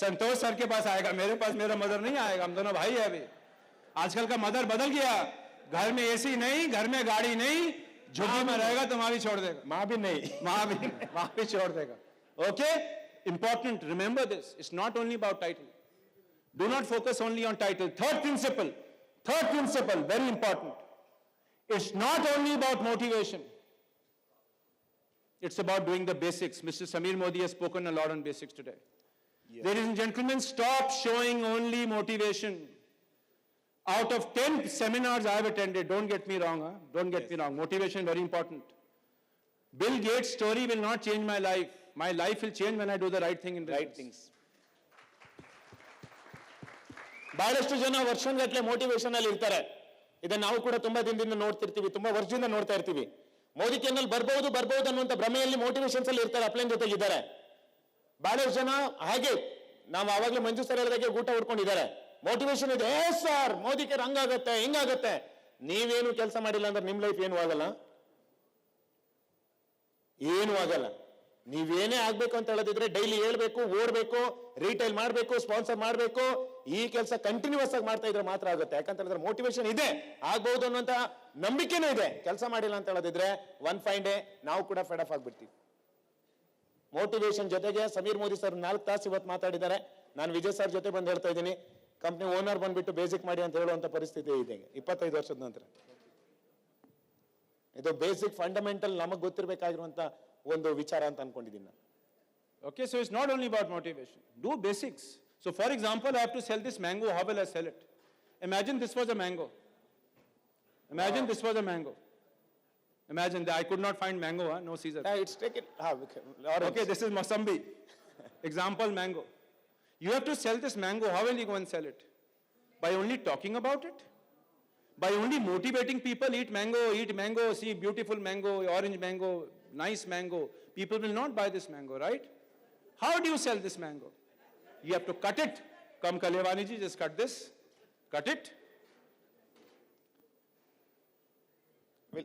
Speaker 1: संतोष सर के पास आएगा, मेरे पास मेरा मदर नहीं आएगा। हम दोनों भाई है अभी। आजकल का मदर बदल गया, घर में एसी नहीं, घर में गाड़ी नहीं, झुग्गी में रहेगा तो माँ भी छोड़ देगा।
Speaker 3: माँ भी नहीं,
Speaker 1: माँ भी छोड़ देगा। Okay, important, remember this, it's not only about title. Do not focus only on title. Third principle, very important. It's not only about motivation. It's about doing the basics. Mr. Samir Modi has spoken a lot on basics today. Yes. Ladies and gentlemen, stop showing only motivation. Out of 10 seminars I have attended, don't get me wrong, don't get me wrong, motivation is very important. Bill Gates' story will not change my life. My life will change when I do the right thing in business.
Speaker 3: Right things. ಬಹಳಷ್ಟು ಜನ ವರ್ಷಗಟ್ಟಲೆ motivation ಅಲ್ಲಿ ಇರ್ತಾರೆ. ಇದನ್ನ ನಾವು ಕೂಡ ತುಂಬಾ ದಿನದಿಂದ ನೋಡ್ತಿರ್ತೀವಿ, ತುಂಬಾ ವರ್ಷದಿಂದ ನೋಡ್ತಾ ಇರ್ತೀವಿ. ಮೋದಿ ಕೆನಲ್ ಬರ್ಬಹುದು ಅನ್ನುವಂತ ಭ್ರಮೆಯಲ್ಲಿ ಮೋಟಿವೇಶನ್ಸ್ ಅಲ್ಲಿ ಇರ್ತಾರೆ, ಅಪ್ಲೈನ್ ಜೊತೆಗಿದ್ದಾರೆ. ಬಹಳಷ್ಟು ಜನ ಹಾಗೆ, ನಾವು ಆವಾಗಲೇ ಮಂಜು ಸರ್ ಹೇಳಿದಾಗೆ ಊಟ ಹೊಡ್ಕೊಂಡಿದ್ದಾರೆ. ಮೋಟಿವೇಶನ್ ಇದೆ, ಸರ್ ಮೋದಿ ಕೇರ್ ಹಂಗಾಗತ್ತೆ ಹಿಂಗಾಗತ್ತೆ. ನೀವೇನು ಕೆಲಸ ಮಾಡಿಲ್ಲ ಅಂದ್ರೆ ನಿಮ್ ಲೈಫ್ ಏನು ಆಗಲ್ಲ, ಏನು ಆಗಲ್ಲ. ನೀವೇನೇ ಆಗ್ಬೇಕು ಅಂತ ಹೇಳದಿದ್ರೆ ಡೈಲಿ ಹೇಳ್ಬೇಕು, ಓಡ್ಬೇಕು, ರೀಟೈಲ್ ಮಾಡ್ಬೇಕು, ಸ್ಪಾನ್ಸರ್ ಮಾಡ್ಬೇಕು, ಈ ಕೆಲಸ ಕಂಟಿನ್ಯೂಸ್ ಆಗಿ ಮಾಡ್ತಾ ಇದ್ರೆ ಮಾತ್ರ ಆಗುತ್ತೆ. ಯಾಕಂತ ಹೇಳಿದ್ರೆ ಮೋಟಿವೇಶನ್ ಇದೆ, ಆಗ್ಬಹುದು ಅನ್ನುವಂತ ನಂಬಿಕೆನೂ ಇದೆ. ಕೆಲಸ ಮಾಡಿಲ್ಲ ಅಂತ ಹೇಳದಿದ್ರೆ ಒನ್ ಫೈನ್ ಡೇ ನಾವು ಕೂಡ ಫೆಡ್ ಆಫ್ ಆಗ್ಬಿಡ್ತೀವಿ. ಮೋಟಿವೇಶನ್ ಜೊತೆಗೆ ಸಮೀರ್ ಮೋದಿ ಸರ್ 4 ತಾಸು ಇವತ್ತು ಮಾತಾಡಿದ್ದಾರೆ. ನಾನು ವಿಜಯ್ ಸರ್ ಜೊತೆ ಬಂದು ಹೇಳ್ತಾ ಇದ್ದೀನಿ, ಕಂಪ್ನಿ ಓನರ್ ಬಂದ್ಬಿಟ್ಟು ಬೇಸಿಕ್ ಮಾಡಿ ಅಂತ ಹೇಳುವಂತ ಪರಿಸ್ಥಿತಿ ಇದೆ 25 ವರ್ಷದ ನಂತರ. ಇದು ಬೇಸಿಕ್ ಫಂಡಮೆಂಟಲ್ ನಮಗ್ ಗೊತ್ತಿರಬೇಕಾಗಿರುವಂತ ಒಂದು ವಿಚಾರ ಅಂತ ಅನ್ಕೊಂಡಿದ್ದೀನಿ ನಾನು.
Speaker 1: Okay, so it's not only about motivation. Do basics. So for example, I have to sell this mango. How will I sell it? Imagine this was a mango. Imagine this was a mango. Imagine that I could not find mango, no Caesar.
Speaker 3: It's taken.
Speaker 1: Okay, this is Mosambi. Example mango. You have to sell this mango. How will you go and sell it? By only talking about it? By only motivating people, eat mango, see beautiful mango, orange mango, nice mango. People will not buy this mango, right? How do you sell this mango? You have to cut it. Come Kalevani ji, just cut this. Cut it.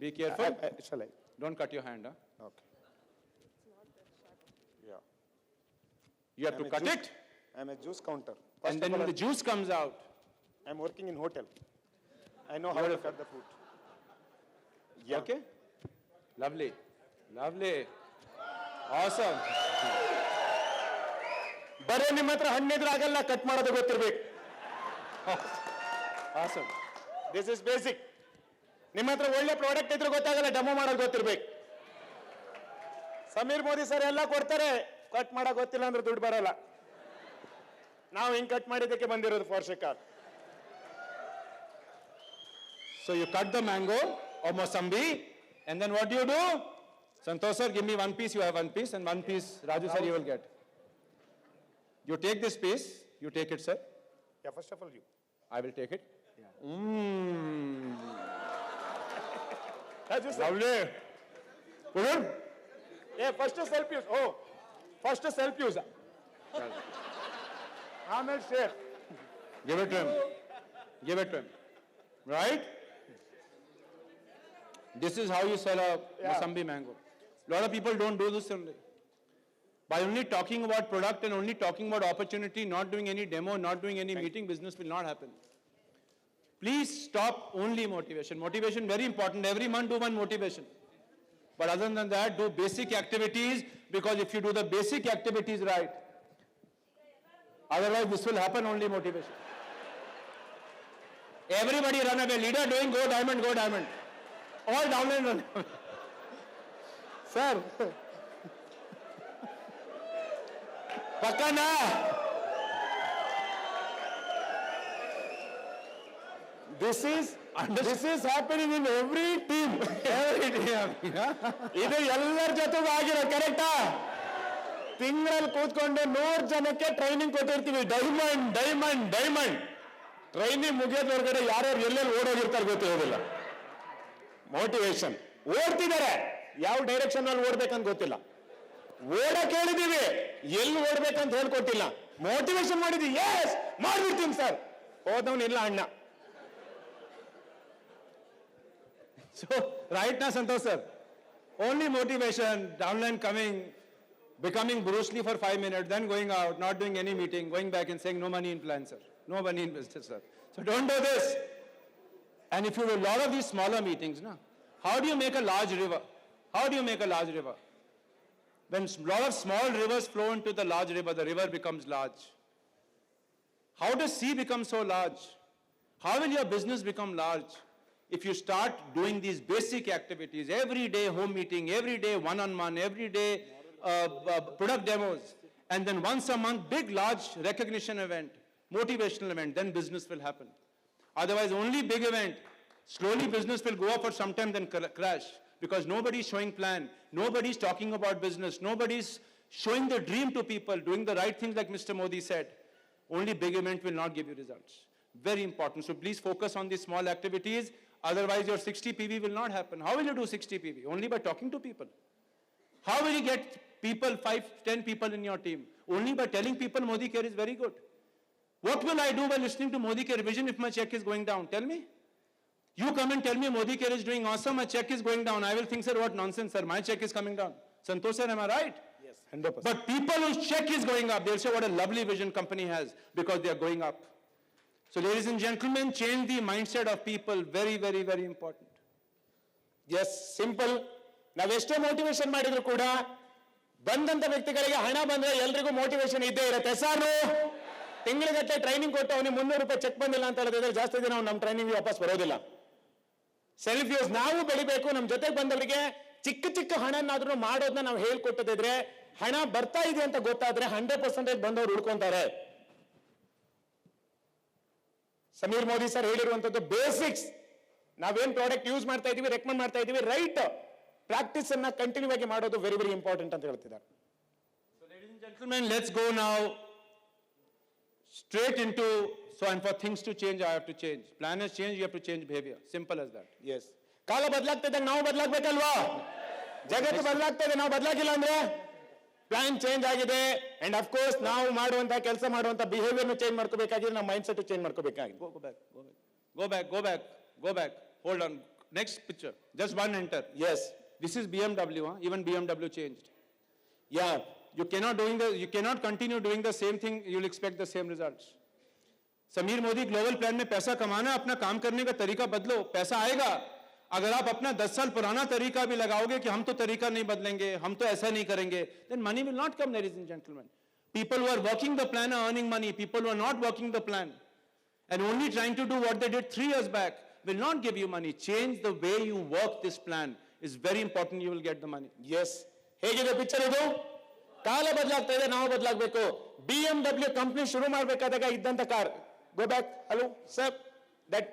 Speaker 1: Be careful.
Speaker 3: Shall I?
Speaker 1: Don't cut your hand.
Speaker 3: Okay. Yeah.
Speaker 1: You have to cut it.
Speaker 3: I'm a juice counter.
Speaker 1: And then when the juice comes out.
Speaker 3: I'm working in hotel. I know how to cut the fruit. Yeah.
Speaker 1: Okay. Lovely. Lovely. Awesome.
Speaker 3: ಬರೀ ನಿಮ್ಮ ಹತ್ರ ಹಣ್ಣಿದ್ರೆ ಆಗಲ್ಲ, cut ಮಾಡೋದು ಗೊತ್ತಿರ್ಬೇಕು.
Speaker 1: Awesome.
Speaker 3: This is basic. ನಿಮ್ಮ ಹತ್ರ ಒಳ್ಳೆ product ಇದ್ರೆ ಗೊತ್ತಾಗಲ್ಲ, ಡೆಮೋ ಮಾಡೋದು ಗೊತ್ತಿರ್ಬೇಕು. ಸಮೀರ್ ಮೋದಿ ಸರ್ ಎಲ್ಲ ಕೊಡ್ತಾರೆ, ಕಟ್ ಮಾಡೋ ಗೊತ್ತಿಲ್ಲ ಅಂದ್ರೆ ದುಡ್ಡು ಬರಲ್ಲ. ನಾವು ಹಿಂಗ್ ಕಟ್ ಮಾಡಿದ್ದಕ್ಕೆ ಬಂದಿರೋದು for shikar.
Speaker 1: So you cut the mango or Mosambi, and then what do you do? Santosh sir, give me one piece, you have one piece, and one piece Raju sir you will get. You take this piece, you take it, sir.
Speaker 3: Yeah, first of all you.
Speaker 1: I will take it. Yeah.
Speaker 3: Raju sir.
Speaker 1: Lovely. Good?
Speaker 3: Yeah, first self use. Oh, first self use. ಆಮೇಲೆ share.
Speaker 1: Give it to him. Give it to him. Right? This is how you sell a Mosambi mango. A lot of people don't do this only. By only talking about product and only talking about opportunity, not doing any demo, not doing any meeting, business will not happen. Please stop only motivation. Motivation very important. Every month do one motivation. But other than that, do basic activities, because if you do the basic activities right, otherwise this will happen only motivation. Everybody run away. Leader doing go diamond, go diamond. All downline run.
Speaker 3: Sir.
Speaker 1: Pakana.
Speaker 3: This is happening in every team.
Speaker 1: Every team.
Speaker 3: ಇದು ಎಲ್ಲರ ಜೊತೆಗೂ ಆಗಿರೋ ಕರೆಕ್ಟಾ? ತಿಂಗಳಲ್ಲಿ ಕೂತ್ಕೊಂಡು 100 ಜನಕ್ಕೆ training ಕೊಟ್ಟಿರ್ತೀವಿ. Diamond diamond diamond training ಮುಗಿಯೋದ್ವರೆಗಡೆ ಯಾರ್ಯಾರು ಎಲ್ಲೆಲ್ಲಿ ಓಡೋಗಿರ್ತಾರೆ ಗೊತ್ತಿರೋದಿಲ್ಲ. ಮೋಟಿವೇಶನ್ ಓಡ್ತಿದ್ದಾರೆ, ಯಾವ ಡೈರೆಕ್ಷನ್ ಅಲ್ಲಿ ಓಡ್ಬೇಕಂತ ಗೊತ್ತಿಲ್ಲ. ಓಡಕ್ ಹೇಳಿದೀವಿ, ಎಲ್ಲಿ ಓಡ್ಬೇಕಂತ ಹೇಳ್ಕೊಟ್ಟಿಲ್ಲ. ಮೋಟಿವೇಶನ್ ಮಾಡಿದ್ವಿ, ಎಸ್ ಮಾಡ್ಬಿಡ್ತೀನಿ ಸರ್, ಹೋದವನಿಲ್ಲ ಅಣ್ಣ.
Speaker 1: So, right now, Santosh sir, only motivation, downline coming, becoming Bruce Lee for 5 minutes, then going out, not doing any meeting, going back and saying no money in plan, sir. No money in business, sir. So don't do this. And if you do a lot of these smaller meetings, na, how do you make a large river? How do you make a large river? When a lot of small rivers flow into the large river, the river becomes large. How does sea become so large? How will your business become large? If you start doing these basic activities, every day home meeting, every day one-on-one, every day product demos, and then once a month, big, large recognition event, motivational event, then business will happen. Otherwise, only big event, slowly business will go up for some time, then crash, because nobody's showing plan, nobody's talking about business, nobody's showing the dream to people, doing the right things like Mr. Modi said. Only big event will not give you results. Very important. So please focus on these small activities. Otherwise, your 60 PV will not happen. How will you do 60 PV? Only by talking to people. How will you get people, 5, 10 people in your team? Only by telling people Modi Care is very good. What will I do by listening to Modi Care revision if my check is going down? Tell me. You come and tell me Modi Care is doing awesome, my check is going down. I will think, sir, what nonsense, sir. My check is coming down. Santosh sir, am I right?
Speaker 3: Yes, 100%.
Speaker 1: But people whose check is going up, they'll say what a lovely vision company has because they are going up. So ladies and gentlemen, change the mindset of people. Very, very, very important.
Speaker 3: Yes simple. ನಾವೆಷ್ಟೇ motivation ಮಾಡಿದ್ರು ಕೂಡ ಬಂದಂತ ವ್ಯಕ್ತಿಗಳಿಗೆ ಹಣ ಬಂದ್ರೆ ಎಲ್ರಿಗೂ motivation ಇದ್ದೇ ಇರುತ್ತೆ. ಸಾರು ತಿಂಗಳಿಗಟ್ಟಲೆ ಟ್ರೈನಿಂಗ್ ಕೊಟ್ಟು ಅವನಿಗೆ 300 ರೂಪಾಯಿ ಚೆಕ್ ಬಂದಿಲ್ಲ ಅಂತ ಹೇಳಿದ್ರೆ ಜಾಸ್ತಿ ದಿನ ಅವ್ನು ನಮ್ಮ ಟ್ರೈನಿಂಗ್ ವಾಪಸ್ ಬರೋದಿಲ್ಲ. ಸೆಲ್ಫ್ ಯೂಸ್ ನಾವು ಬೆಳಿಬೇಕು. ನಮ್ಮ ಜೊತೆಗೆ ಬಂದವರಿಗೆ ಚಿಕ್ಕ ಚಿಕ್ಕ ಹಣನಾದ್ರೂ ಮಾಡೋದನ್ನ ನಾವು ಹೇಳ್ಕೊಟ್ಟದಿದ್ರೆ, ಹಣ ಬರ್ತಾ ಇದೆ ಅಂತ ಗೊತ್ತಾದ್ರೆ 100% ಬಂದವರು ಉಳ್ಕೊಂತಾರೆ. ಸಮೀರ್ ಮೋದಿ ಸರ್ ಹೇಳಿರುವಂತದ್ದು ಬೇಸಿಕ್ಸ್. ನಾವೇನ್ ಪ್ರಾಡಕ್ಟ್ ಯೂಸ್ ಮಾಡ್ತಾ ಇದೀವಿ, ರೆಕಮೆಂಡ್ ಮಾಡ್ತಾ ಇದೀವಿ, ರೈಟ್ ಪ್ರಾಕ್ಟೀಸ್ ಅನ್ನ ಕಂಟಿನ್ಯೂ ಆಗಿ ಮಾಡೋದು ವೆರಿ ವೆರಿ ಇಂಪಾರ್ಟೆಂಟ್ ಅಂತ ಹೇಳ್ತಿದ್ದಾರೆ.
Speaker 1: So ladies and gentlemen, let's go now straight into, and for things to change, I have to change. Plan has changed, you have to change behavior. Simple as that.
Speaker 3: Yes, ಕಾಲ ಬದಲಾಗ್ತಾ ಇದ್ದಾಗ ನಾವು ಬದಲಾಗ್ಬೇಕಲ್ವಾ? ಜಗತ್ತು ಬದಲಾಗ್ತಾ ಇದೆ, ನಾವು ಬದಲಾಗಿಲ್ಲ ಅಂದ್ರೆ ಪ್ಲಾನ್ ಚೇಂಜ್ ಆಗಿದೆ. ಅಂಡ್ ಅಫ್ ಕೋರ್ಸ್ ನಾವು ಮಾಡುವಂತ ಕೆಲಸ ಮಾಡುವಂತ ಬಿಹೇವಿಯರ್ ಚೇಂಜ್ ಮಾಡ್ಕೋಬೇಕಾಗಿದೆ, ನಮ್ಮ ಮೈಂಡ್ ಸೆಟ್ ಚೇಂಜ್ ಮಾಡ್ಕೋಬೇಕಾಗಿದೆ.
Speaker 1: Go back. Hold on. Next picture. Just one enter.
Speaker 3: Yes,
Speaker 1: This is BMW. Even BMW changed.
Speaker 3: Yeah,
Speaker 1: You cannot continue doing the same thing. You'll expect the same results. Sameer Modi global plan में पैसा कमाना, अपना काम करने का तरीका बदलो, पैसा आएगा. अगर आप अपना 10 साल पुराना तरीका भी लगाओगे कि हम तो तरीका नहीं बदलेंगे, हम तो ऐसा नहीं करेंगे, then money will not come, ladies and gentlemen. People who are working the plan are earning money. People who are not working the plan and only trying to do what they did 3 years back will not give you money. Change the way you work this plan. It's very important. You will get the money.
Speaker 3: Yes. ಹೇಗಿದೆ picture ಇದು? ಕಾಲ ಬದಲಾಗ್ತಾ ಇದೆ, ನಾವು ಬದಲಾಗಬೇಕು. BMW company ಶುರು ಮಾಡಬೇಕಾದಾಗ ಇದ್ದಂತ car. Go back. Hello sir, that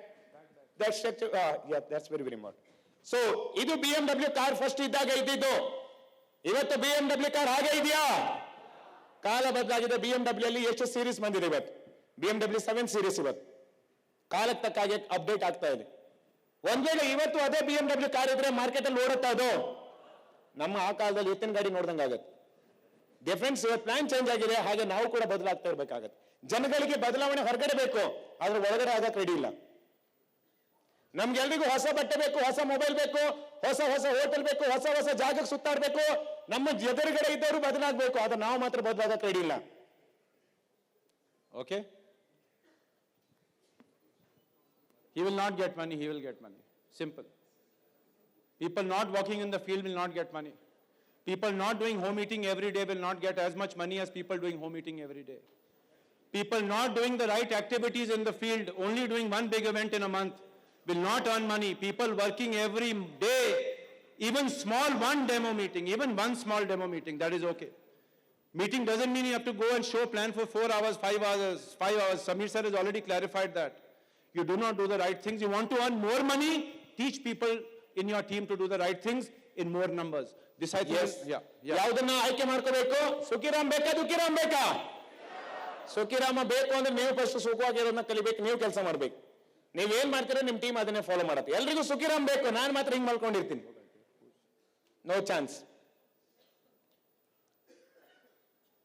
Speaker 3: structure, yeah, that's very very important. So ಇದು BMW ಕಾರ್ ಫಸ್ಟ್ ಇದ್ದಾಗ ಇದ್ದಿದ್ದು. ಇವತ್ತು BMW ಕಾರ್ ಹಾಗೆ ಇದೆಯಾ? ಕಾಲ ಬದಲಾಗಿದೆ. BMW ಅಲ್ಲಿ ಎಷ್ಟು ಸೀರೀಸ್ ಬಂದಿದೆ ಇವತ್ತು? BMW 7 ಸೀರೀಸ್ ಇವತ್ತು ಕಾಲಕ್ಕೆ ತಕ್ಕ ಹಾಗೆ ಅಪ್ಡೇಟ್ ಆಗ್ತಾ ಇದೆ. ಒಂದ್ ವೇಳೆ ಇವತ್ತು ಅದೇ BMW ಕಾರ್ ಇದ್ರೆ ಮಾರ್ಕೆಟ್ ಅಲ್ಲಿ ಓಡುತ್ತಾ ಅದು? ನಮ್ಮ ಆ ಕಾಲದಲ್ಲಿ ಎತ್ತಿನ ಗಾಡಿ ನೋಡ್ದಂಗೆ ಆಗುತ್ತೆ. ಡಿಫರೆನ್ಸ್ ಇವತ್ತು ಪ್ಲಾನ್ ಚೇಂಜ್ ಆಗಿದೆ, ಹಾಗೆ ನಾವು ಕೂಡ ಬದಲಾಗ್ತಾ ಇರ್ಬೇಕಾಗತ್ತೆ. ಜನಗಳಿಗೆ ಬದಲಾವಣೆ ಹೊರಗಡೆ ಬೇಕು, ಆದ್ರೆ ಒಳಗಡೆ ಆಗಕ್ಕೆ ರೆಡಿ ಇಲ್ಲ. ನಮ್ಗೆಲ್ರಿಗೂ ಹೊಸ ಬಟ್ಟೆ ಬೇಕು, ಹೊಸ ಮೊಬೈಲ್ ಬೇಕು, ಹೊಸ ಹೊಸ ಹೋಟೆಲ್ ಬೇಕು, ಹೊಸ ಹೊಸ ಜಾಗಕ್ಕೆ ಸುತ್ತಾಡ್ಬೇಕು. ನಮ್ಮ ಎದುರುಗಡೆ ಇದ್ದವರು ಬದಲಾಗಬೇಕು, ಆದ್ರೆ ನಾವು ಮಾತ್ರ ಬದಲಾಗಕ್ಕೆ ರೆಡಿ ಇಲ್ಲ.
Speaker 1: Okay? He will not get money, he will get money. Simple. People not working in the field will not get money. People not doing home meeting every day will not get as much money as people doing home meeting every day. People not doing the right activities in the field, only doing one big event in a month, will not earn money. People working every day, even small one demo meeting, even one small demo meeting, that is okay. Meeting doesn't mean you have to go and show plan for 4 hours, 5 hours. Samir sir has already clarified that. You do not do the right things. You want to earn more money, teach people in your team to do the right things in more numbers. This I think, yeah.
Speaker 3: ಯಾವುದನ್ನ ಆಯ್ಕೆ ಮಾಡ್ಕೋಬೇಕು? ಸುಖಿರಾಮ್ ಬೇಕಾ ದುಃಖಿರಾಮ್ ಬೇಕಾ? ಸುಖಿರಾಮ ಬೇಕು ಅಂದ್ರೆ ನೀವು first ಸುಖವಾಗಿರೋದನ್ನ ಕಲಿಬೇಕು, ನೀವು ಕೆಲಸ ಮಾಡ್ಬೇಕು. ನೀವೇನ್ ಮಾಡ್ತೀರಾ ನಿಮ್ ಟೀಮ್ ಅದನ್ನೇ ಫಾಲೋ ಮಾಡತ್ತೆ. ಎಲ್ರಿಗೂ ಸುಖಿರಾಮ್ ಬೇಕು, ನಾನು ಮಾತ್ರ ಹಿಂಗ್ ಮಾಡ್ಕೊಂಡಿರ್ತೀನಿ. No chance.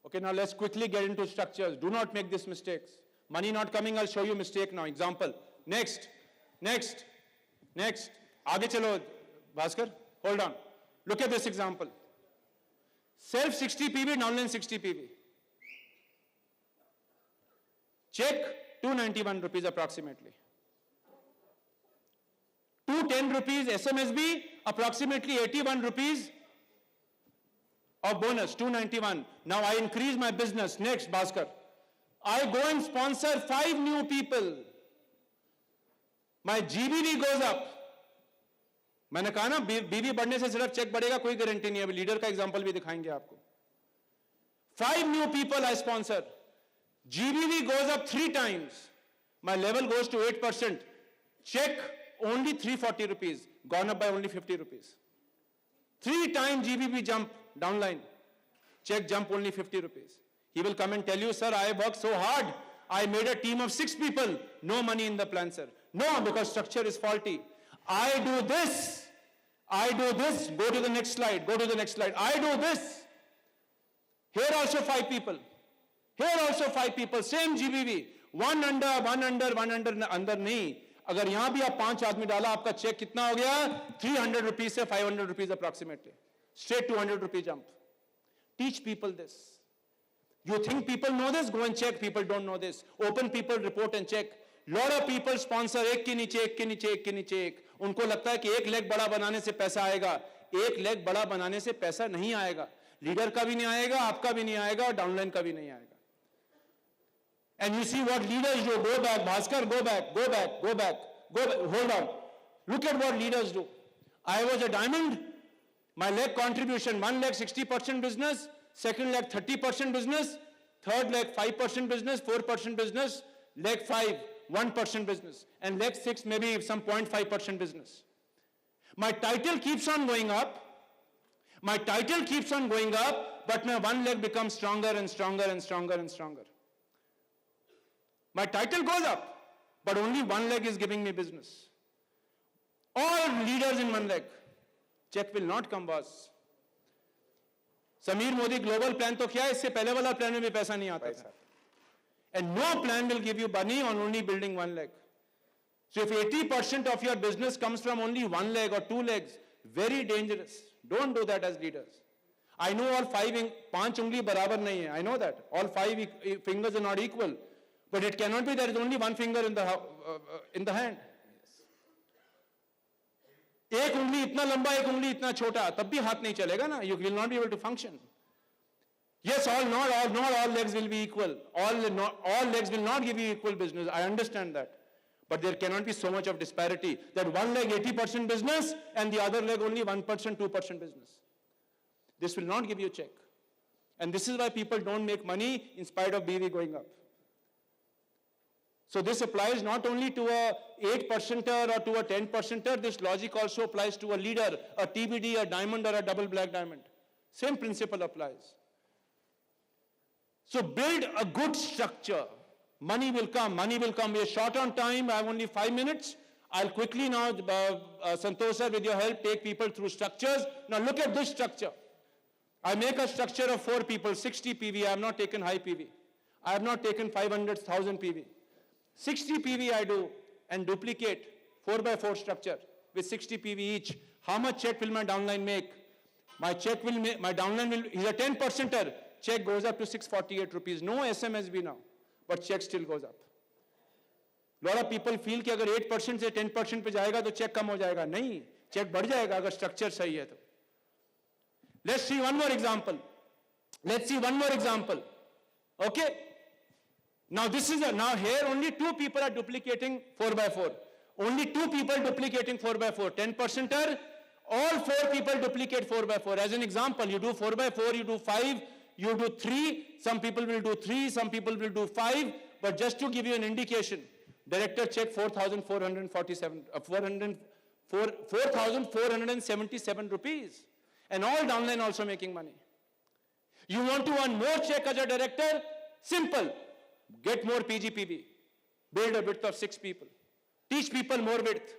Speaker 1: Okay, now let's quickly get into structures. Do not make these mistakes. Money not coming, I'll show you mistake now. Example. Next. Aage chalo, Bhaskar. Hold on. Look at this example. Self 60 PV, downline 60 PV. Check 291 rupees approximately. 210 rupees SMSB, approximately 81 rupees of bonus, 291. Now I increase my business. Next, Bhaskar. I go and sponsor 5 new people. My GBV goes up. मैंने कहा ना बीवी बढ़ने से सिर्फ check बढ़ेगा, कोई guarantee नहीं है. अभी लीडर का एग्जांपल भी दिखाएंगे आपको. 5 new people I sponsor. GBV goes up 3 times. My level goes to 8%. Check only 340 rupees. Gone up by only 50 rupees. 3 times GBV jump downline. Check jump only 50 rupees. He will come and tell you, sir, I worked so hard. I made a team of 6 people. No money in the plan, sir. No, because structure is faulty. I do this. Go to the next slide. I do this. Here also 5 people. Same GBV. One under, अंदर नहीं. अगर यहां भी आप 5 आदमी डाला, आपका check कितना हो गया? 300 rupees से 500 rupees approximately. Straight 200 rupee jump. Teach people this. You think people know this? Go and check. People don't know this. Open people report and check. Lot of people sponsor एक के नीचे एक. उनको लगता है कि एक लेग बड़ा बनाने से पैसा आएगा. एक लेग बड़ा बनाने से पैसा नहीं आएगा. लीडर का भी नहीं आएगा, आपका भी नहीं आएगा, और डाउनलाइन का भी नहीं आएगा. And you see what leaders do. Go back, Bhaskar, go back. Hold on. Look at what leaders do. I was a diamond. My leg contribution, 1 leg 60% business, second leg 30% business, third leg 5% business, 4% business, leg 5, 1% business, and leg 6 maybe some 0.5% business. My title keeps on going up, but my one leg becomes stronger and stronger. My title goes up, but only one leg is giving me business. All leaders in one leg. Check will not come, boss. Sameer Modi global plan तो क्या है, इससे पहले वाला plan में भी पैसा नहीं आता था. And no plan will give you money on only building one leg. So if 80% of your business comes from only one leg or 2 legs, very dangerous. Don't do that as leaders. I know all 5 ungli barabar nahi hai. I know that. All 5 fingers are not equal. But it cannot be there is only one finger in the hand. एक उंगली इतना लंबा, एक उंगली इतना छोटा, तब भी हाथ नहीं चलेगा ना. You will not be able to function. Yes, not all legs will be equal. All legs will not give you equal business. I understand that. But there cannot be so much of disparity that one leg 80% business and the other leg only 1%, 2% business. This will not give you a check. And this is why people don't make money in spite of BV going up. So this applies not only to a 8%er or to a 10%er, this logic also applies to a leader, a TBD, a diamond or a double black diamond. Same principle applies. So build a good structure. Money will come. We are short on time. I have only 5 minutes. I'll quickly now, Santosh sir, with your help, take people through structures. Now look at this structure. I make a structure of 4 people, 60 PV. I have not taken high PV. I have not taken 500,000 PV. 60 PV I do and duplicate 4x4 structure with 60 PV each. How much check will my downline make? My downline will, he's a 10%er. Check goes up to 648 rupees. No SMSB now, but check still goes up. Lot of people feel कि अगर 8% से 10% पे जाएगा तो check कम हो जाएगा. नहीं, check बढ़ जाएगा अगर structure सही है तो. Let's see one more example. Okay? Now now here only 2 people are duplicating 4x4. Only 2 people duplicating 4x4. 10%er, all 4 people duplicate 4x4. As an example, you do 4x4, you do 5, you do 3. Some people will do 3, some people will do 5. But just to give you an indication, director check 4,477 rupees. And all downline also making money. You want to earn more check as a director? Simple. Get more PGPB. Build a width of 6 people. Teach people more width.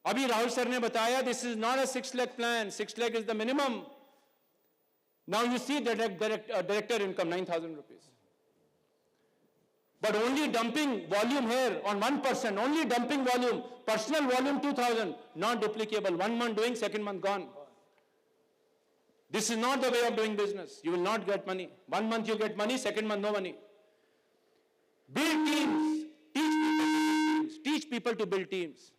Speaker 1: Abhi Rahul sir ne bataya, this is not a 6 lakh plan. 6 lakh is the minimum. Now you see the director income, 9,000 rupees. But only dumping volume here on 1%, only dumping volume, personal volume 2,000, not duplicable. 1 month doing, second month gone. This is not the way of doing business. You will not get money. 1 month you get money, second month no money. Build teams. Teach people to build teams.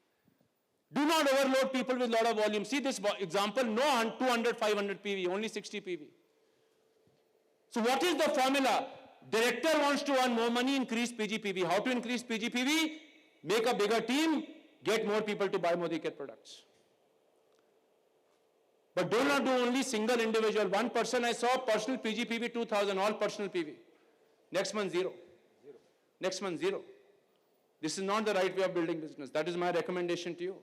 Speaker 1: Do not overload people with a lot of volume. See this example, no 200, 500 PV, only 60 PV. So what is the formula? Director wants to earn more money, increase PGPV. How to increase PGPV? Make a bigger team, get more people to buy Modi Care products. But do not do only single individual. One person I saw, personal PGPV 2,000, all personal PV. Next month, zero. Next month, zero. This is not the right way of building business. That is my recommendation to you.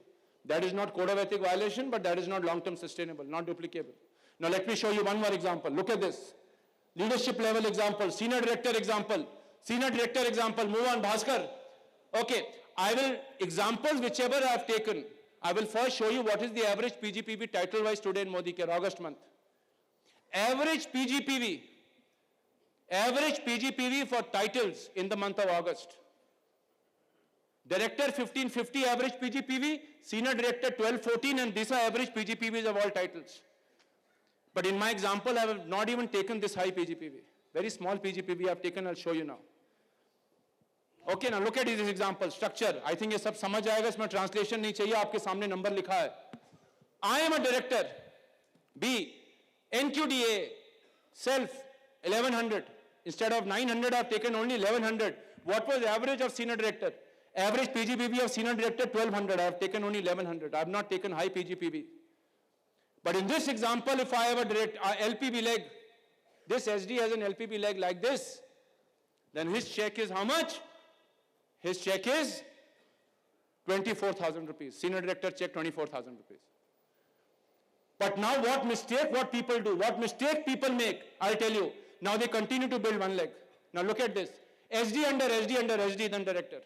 Speaker 1: That is not code of ethic violation, but that is not long-term sustainable, not duplicable. Now let me show you one more example. Look at this. Leadership level example, senior director example, move on, Bhaskar. Okay, I will, examples whichever I have taken, I will first show you what is the average PGPV title-wise today in Modi Care, August month. Average PGPV for titles in the month of August. Director 1550 average PGPV, senior director 1214, and these are average PGPVs of all titles. But in my example, I have not even taken this high PGPV. Very small PGPV I have taken, I'll show you now. Okay, now look at this example, structure. I think ये सब समझ आएगा, इसमें translation नहीं चाहिए, आपके सामने number लिखा है. I am a director. B, NQDA, self, 1100. Instead of 900, I have taken only 1100. What was the average of senior director? Average PGPV of senior director, 1200. I have taken only 1100. I have not taken high PGPV. But in this example, if I have a LPB leg, this SD has an LPB leg like this, then his check is how much? His check is 24,000 rupees. Senior director check 24,000 rupees. But now what people do, what mistake people make, I'll tell you. Now they continue to build one leg. Now look at this. SD under SD under SD, then director.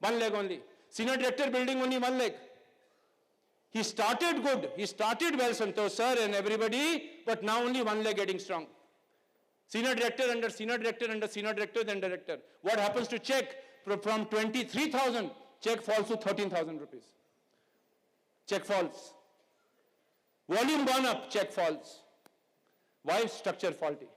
Speaker 1: One leg only. Senior director building only one leg. He started good. He started well, Santosh sir and everybody, but now only one leg getting strong. Senior director under senior director under senior director, then director. What happens to check? From 23,000, check falls to 13,000 rupees. Check falls. Volume gone up, check falls. Why is structure faulty?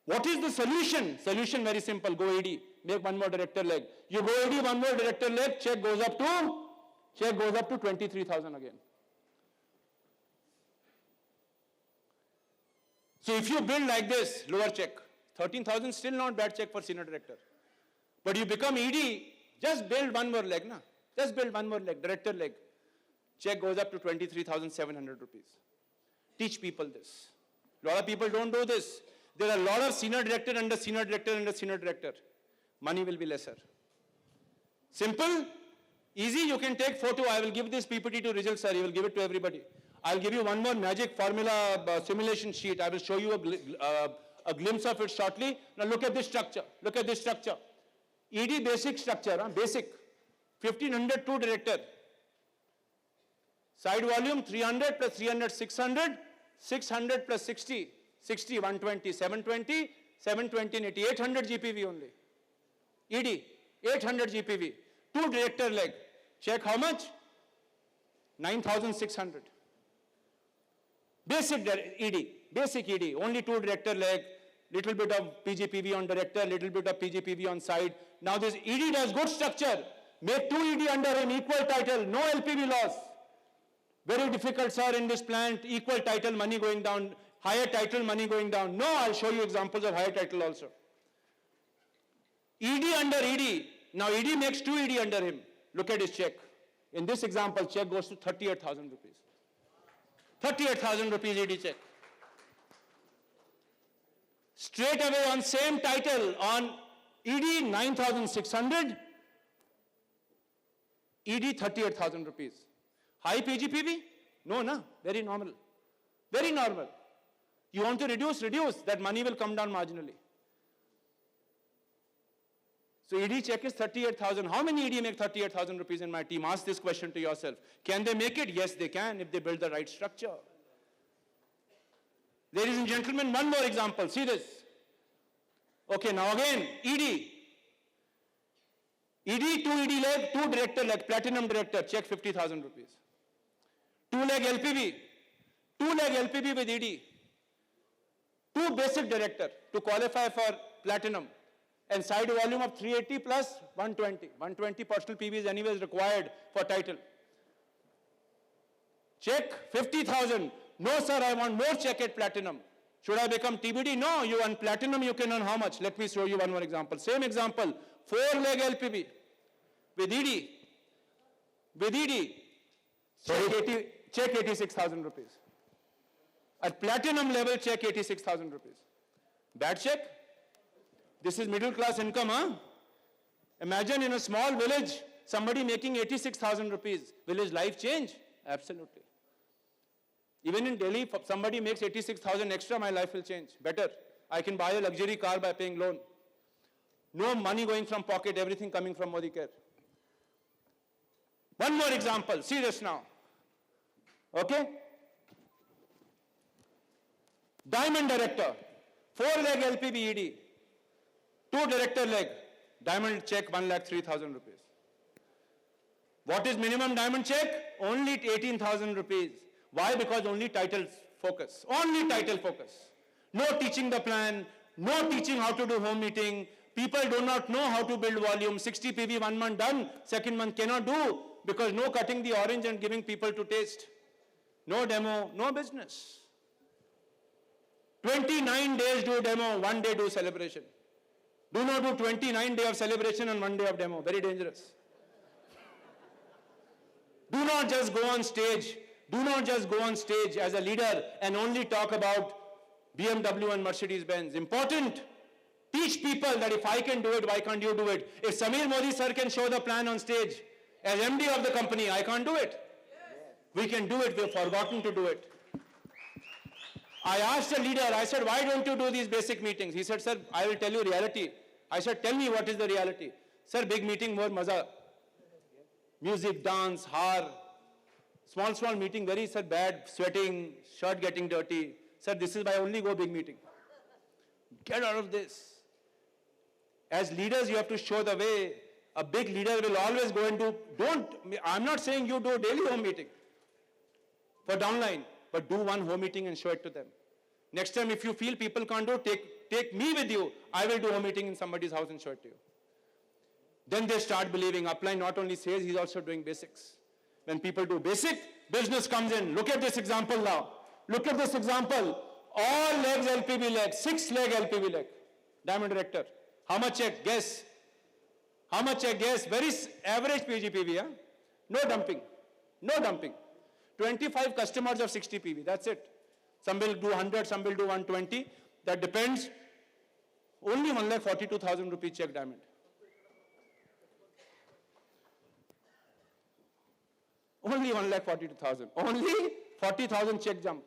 Speaker 1: What is the solution? Solution very simple. Go AD. Make one more director leg. You go AD, one more director leg, check goes up to 23,000 again. So if you build like this, lower check, 13,000 still not bad check for senior director. But you become ED, just build one more leg, na? Just build one more leg, director leg. Check goes up to 23,700 rupees. Teach people this. A lot of people don't do this. There are a lot of senior director under senior director under senior director. Money will be lesser. Simple, easy, you can take photo. I will give this PPT to Rijal sir. He will give it to everybody. I'll give you one more magic formula simulation sheet. I will show you a glimpse of it shortly. Now look at this structure. Look at this structure. ED basic structure, basic. 1500 to director. Side volume 300 plus 300, 600. 600 plus 60, 60, 120, 720, 720 and 80, 800 GPV only. ED, 800 GPV. 2 director leg. Check how much? 9,600. Basic ED, only 2 director leg, little bit of PGPV on director, little bit of PGPV on side. Now this ED does good structure. Make 2 ED under an equal title, no LPV loss. Very difficult, sir, in this plant, equal title, money going down, higher title, money going down. No, I'll show you examples of higher title also. ED under ED. Now ED makes 2 ED under him. Look at his check. In this example, check goes to 38,000 rupees. 38,000 rupees ED check. Straight away on same title, on ED 9,600, ED 38,000 rupees. High PGPV, No, na? Very normal. Very normal. You want to reduce, that money will come down marginally. So ED check is 38,000. How many ED make 38,000 rupees in my team? Ask this question to yourself. Can they make it? Yes, they can if they build the right structure. Ladies and gentlemen, one more example. See this. Okay, now again, ED. ED, 2 ED leg, 2 director leg, platinum director, check 50,000 rupees. 2 leg LPB, 2 leg LPB with ED. 2 basic director to qualify for platinum. And side volume of 380 plus 120. 120 personal PV is anyways required for title. Check 50,000. No sir, I want more check at platinum. Should I become TBD? No, you want platinum, you can earn how much? Let me show you one more example. Same example, 4 leg LPB with ED. With ED, check 86,000 rupees. At platinum level, check 86,000 rupees. Bad check? This is middle class income, huh? Imagine in a small village, somebody making 86,000 rupees. Will his life change? Absolutely. Even in Delhi, if somebody makes 86,000 extra, my life will change. Better. I can buy a luxury car by paying loan. No money going from pocket, everything coming from Modi Care. One more example. See this now. Okay? Diamond director. 4 leg LPB ED. 2 director leg. Diamond check 1,03,000 rupees. What is minimum diamond check? Only 18,000 rupees. Why? Because only title focus. Only title focus. No teaching the plan. No teaching how to do home meeting. People do not know how to build volume. 60 PV 1 month done. Second month cannot do because no cutting the orange and giving people to taste. No demo, no business. 29 days do demo, 1 day do celebration. Do not do 29 days of celebration and 1 day of demo. Very dangerous. Do not just go on stage. Do not just go on stage as a leader and only talk about BMW and Mercedes-Benz. Important. Teach people that if I can do it, why can't you do it? If Samir Modi sir can show the plan on stage as MD of the company, I can't do it. We can do it. We've forgotten to do it. I asked the leader, I said, why don't you do these basic meetings? He said, sir, I will tell you reality. I said, tell me what is the reality. Sir, big meeting, more maza. Music, dance, har. Small meeting, very, sir, bad, sweating, shirt getting dirty. Sir, this is why I only go big meeting. Get out of this. As leaders, you have to show the way. A big leader will always go and do, I'm not saying you do daily home meeting for downline, but do one home meeting and show it to them. Next time, if you feel people can't do, take me with you. I will do home meeting in somebody's house and show it to you. Then they start believing. Upline not only says, he's also doing basics. When people do basic, business comes in. Look at this example now. Look at this example. All legs LPB leg, 6 leg LPB leg. Diamond director. How much check? Guess. How much check? Guess. Very average PGPV, huh? No dumping. No dumping. 25 customers of 60 PV. That's it. Some will do 100, some will do 120. That depends. Only 1,42,000 rupees check diamond. Only 1,42,000. Only 40,000 check jump.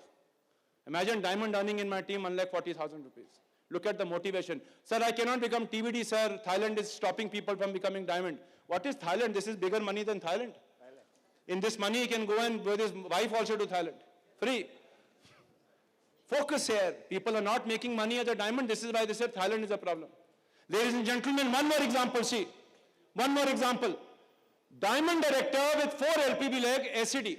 Speaker 1: Imagine diamond earning in my team 1,40,000 rupees. Look at the motivation. Sir, I cannot become TBD, sir. Thailand is stopping people from becoming diamond. What is Thailand? This is bigger money than Thailand. In this money, he can go and with his wife also to Thailand. Free. Focus here. People are not making money as a diamond. This is why they said Thailand is a problem. Ladies and gentlemen, one more example, see. One more example. Diamond director with 4 LPB leg, SCD.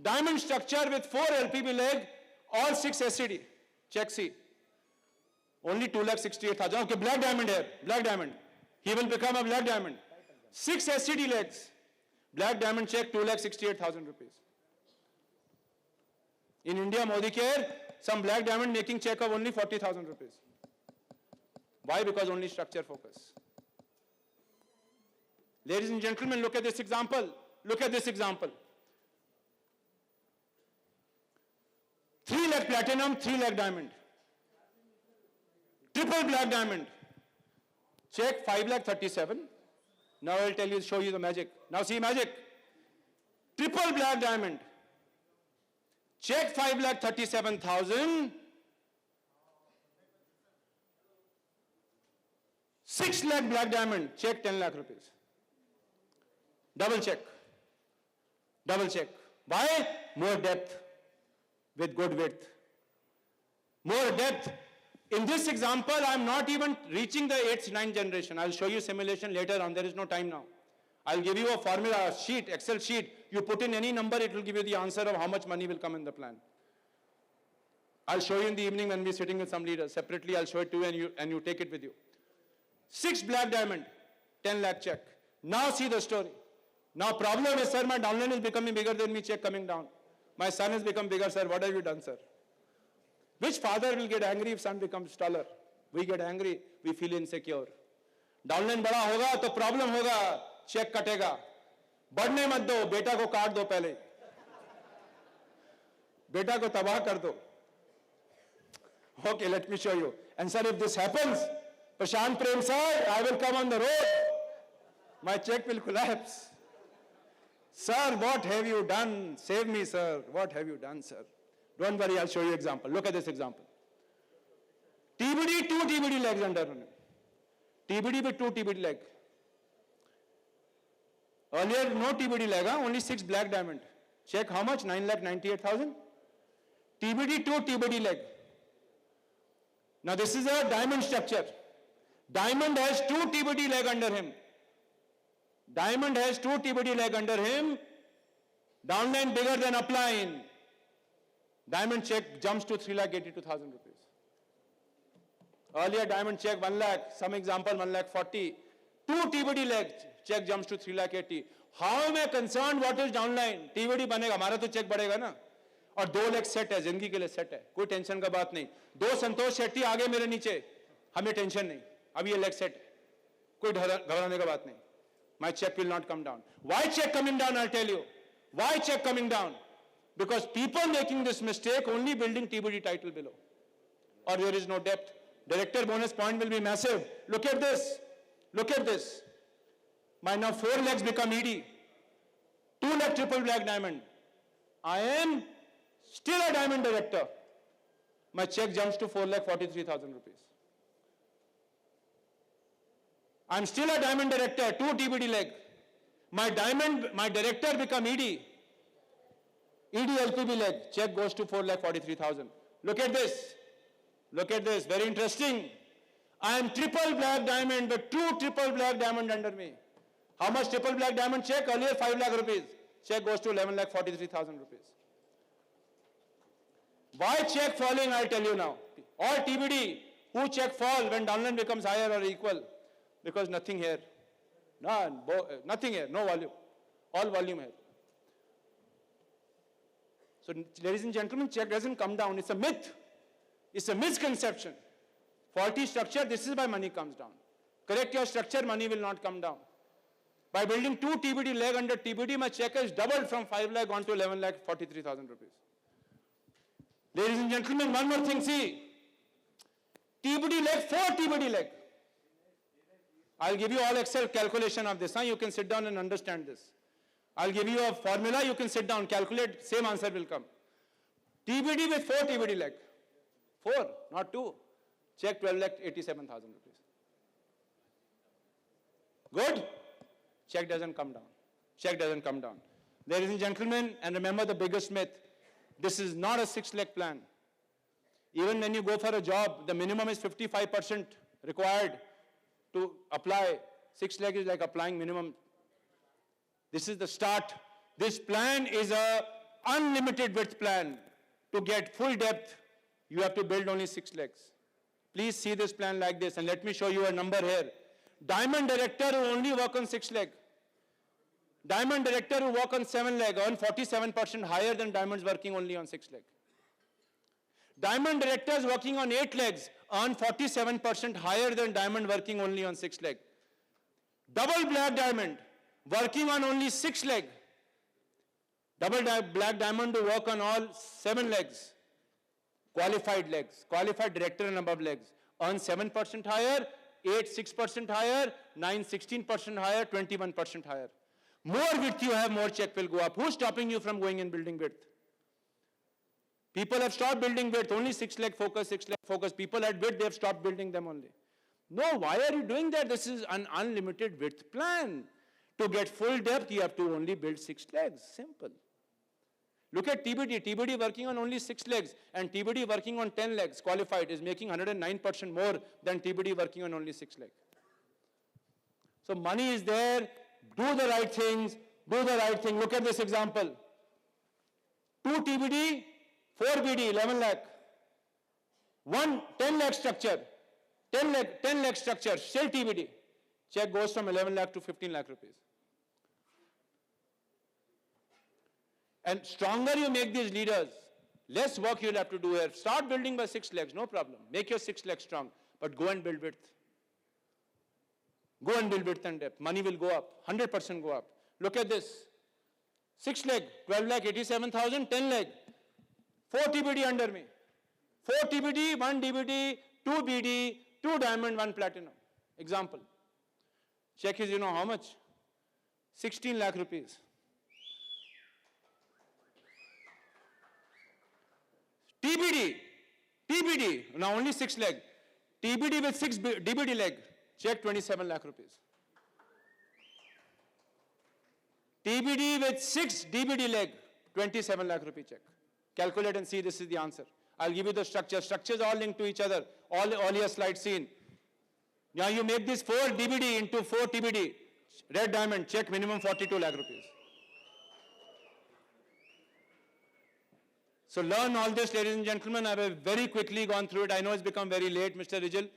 Speaker 1: Diamond structure with 4 LPB leg, all 6 SCD. Check C. Only 2,68,000. Okay, black diamond here. Black diamond. He will become a black diamond. 6 SCD legs. Black diamond check, 2,68,000 rupees. In India, Modi Care, some black diamond making check of only 40,000 rupees. Why? Because only structure focus. Ladies and gentlemen, look at this example. Look at this example. 3 lakh platinum, 3 lakh diamond. Triple black diamond. Check 5,37,000. Now I'll tell you, show you the magic. Now see magic. Triple black diamond. check 5,37,000. 6 lakh black diamond, check 10 lakh rupees. Double check. Double check. Why? More depth with good width. More depth. In this example, I'm not even reaching the 8th, 9th generation. I'll show you simulation later on. There is no time now. I'll give you a formula sheet, Excel sheet. You put in any number, it will give you the answer of how much money will come in the plan. I'll show you in the evening when we're sitting with some leaders. Separately, I'll show it to you and you take it with you. 6 black diamond, 10 lakh check. Now see the story. Now problem is, sir, my downline is becoming bigger than me, check coming down. My son has become bigger, sir. What have you done, sir? Which father will get angry if son becomes taller? We get angry, we feel insecure. Downline बड़ा होगा तो problem होगा, check कटेगा. बढ़ने मत दो, बेटा को काट दो पहले. बेटा को तबाह कर दो. Okay, let me show you. And sir, if this happens, Prashant Prem sir, I will come on the road. My check will collapse. Sir, what have you done? Save me, sir. What have you done, sir? Don't worry, I'll show you example. Look at this example. TBD, 2 TBD legs under him. TBD with 2 TBD leg. Earlier, no TBD leg, only 6 black diamond. Check how much? 9,98,000. TBD, 2 TBD leg. Now this is a diamond structure. Diamond has 2 TBD leg under him. Diamond has 2 TBD leg under him. Downline bigger than upline. Diamond check jumps to 3,82,000 rupees. Earlier diamond check 1 lakh, some example 1,40,000. 2 TBD leg check jumps to 3,80,000. How am I concerned what is downline? TBD बनेगा, हमारा तो check बढ़ेगा ना. और 2 leg set है, जिंदगी के लिए सेट है, कोई टेंशन का बात नहीं. 2 संतोष शेट्टी आगे मेरे नीचे, हमें टेंशन नहीं, अब ये लेग सेट है, कोई घबराने का बात नहीं. My check will not come down. Why check coming down? I'll tell you. Why check coming down? Because people making this mistake only building TBD title below, or there is no depth. Director bonus point will be massive. Look at this. Look at this. My now 4 legs become ED. 2 leg triple black diamond. I am still a diamond director. My check jumps to 4,43,000 rupees. I'm still a diamond director, 2 TBD leg. My director become ED. ED LPB leg, check goes to 4,43,000. Look at this. Look at this, very interesting. I am triple black diamond, but 2 triple black diamond under me. How much triple black diamond check? Earlier 5 lakh rupees. Check goes to 11,43,000 rupees. Why check falling? I'll tell you now. All TBD, who check fall when downline becomes higher or equal? Because nothing here. None, nothing here, no volume. All volume here. So, ladies and gentlemen, check doesn't come down. It's a myth. It's a misconception. Faulty structure, this is why money comes down. Correct your structure, money will not come down. By building 2 TBD leg under TBD, my check has doubled from 5 lakh gone to 11,43,000 rupees. Ladies and gentlemen, one more thing, see. TBD leg, 4 TBD leg. I'll give you all Excel calculation of this. You can sit down and understand this. I'll give you a formula, you can sit down, calculate, same answer will come. TBD with 4 TBD leg. 4, not 2. Check 12,87,000 rupees. Good? Check doesn't come down. Check doesn't come down. Ladies and gentlemen, and remember the biggest myth, this is not a 6 leg plan. Even when you go for a job, the minimum is 55% required to apply. 6 leg is like applying minimum. This is the start. This plan is a unlimited width plan. To get full depth, you have to build only 6 legs. Please see this plan like this, and let me show you a number here. Diamond director who only work on 6 leg. Diamond director who work on 7 leg earn 47% higher than diamonds working only on 6 leg. Diamond directors working on 8 legs earn 47% higher than diamond working only on 6 leg. Double black diamond working on only 6 leg. Double black diamond to work on all 7 legs. Qualified legs, qualified director and above legs earn 7% higher, 8 6% higher, 9 16% higher, 21% higher. More width you have, more check will go up. Who's stopping you from going and building width? People have stopped building width, only 6 leg focus, 6 leg focus. People had width, they have stopped building them only. No, why are you doing that? This is an unlimited width plan. To get full depth, you have to only build 6 legs, simple. Look at TBD, TBD working on only 6 legs and TBD working on 10 legs, qualified, is making 109% more than TBD working on only 6 legs. So money is there, do the right things, do the right thing. Look at this example. 2 TBD, 4 BD, 11 lakh. 10 lakh structure, 10 lakh structure, still TBD. Check goes from 11 lakh to 15 lakh rupees. And stronger you make these leaders, less work you'll have to do here. Start building by 6 legs, no problem. Make your 6 legs strong, but go and build width. Go and build width and depth. Money will go up, 100% go up. Look at this. 6 leg, 12 lakh, 87,000, 10 leg. 4 TBD under me. 4 TBD, 1 DBD, 2 BD, 2 diamond, 1 platinum. Example. Check is, you know how much? 16 lakh rupees. TBD, now only 6 leg. TBD with 6 DBD leg, check 27 lakh rupees. TBD with 6 DBD leg, 27 lakh rupee check. Calculate and see, this is the answer. I'll give you the structure. Structures all linked to each other. All your slides seen. Now you make this 4 DBD into 4 TBD. Red diamond, check minimum 42 lakh rupees. So learn all this, ladies and gentlemen. I have very quickly gone through it. I know it's become very late, Mr. Rijal.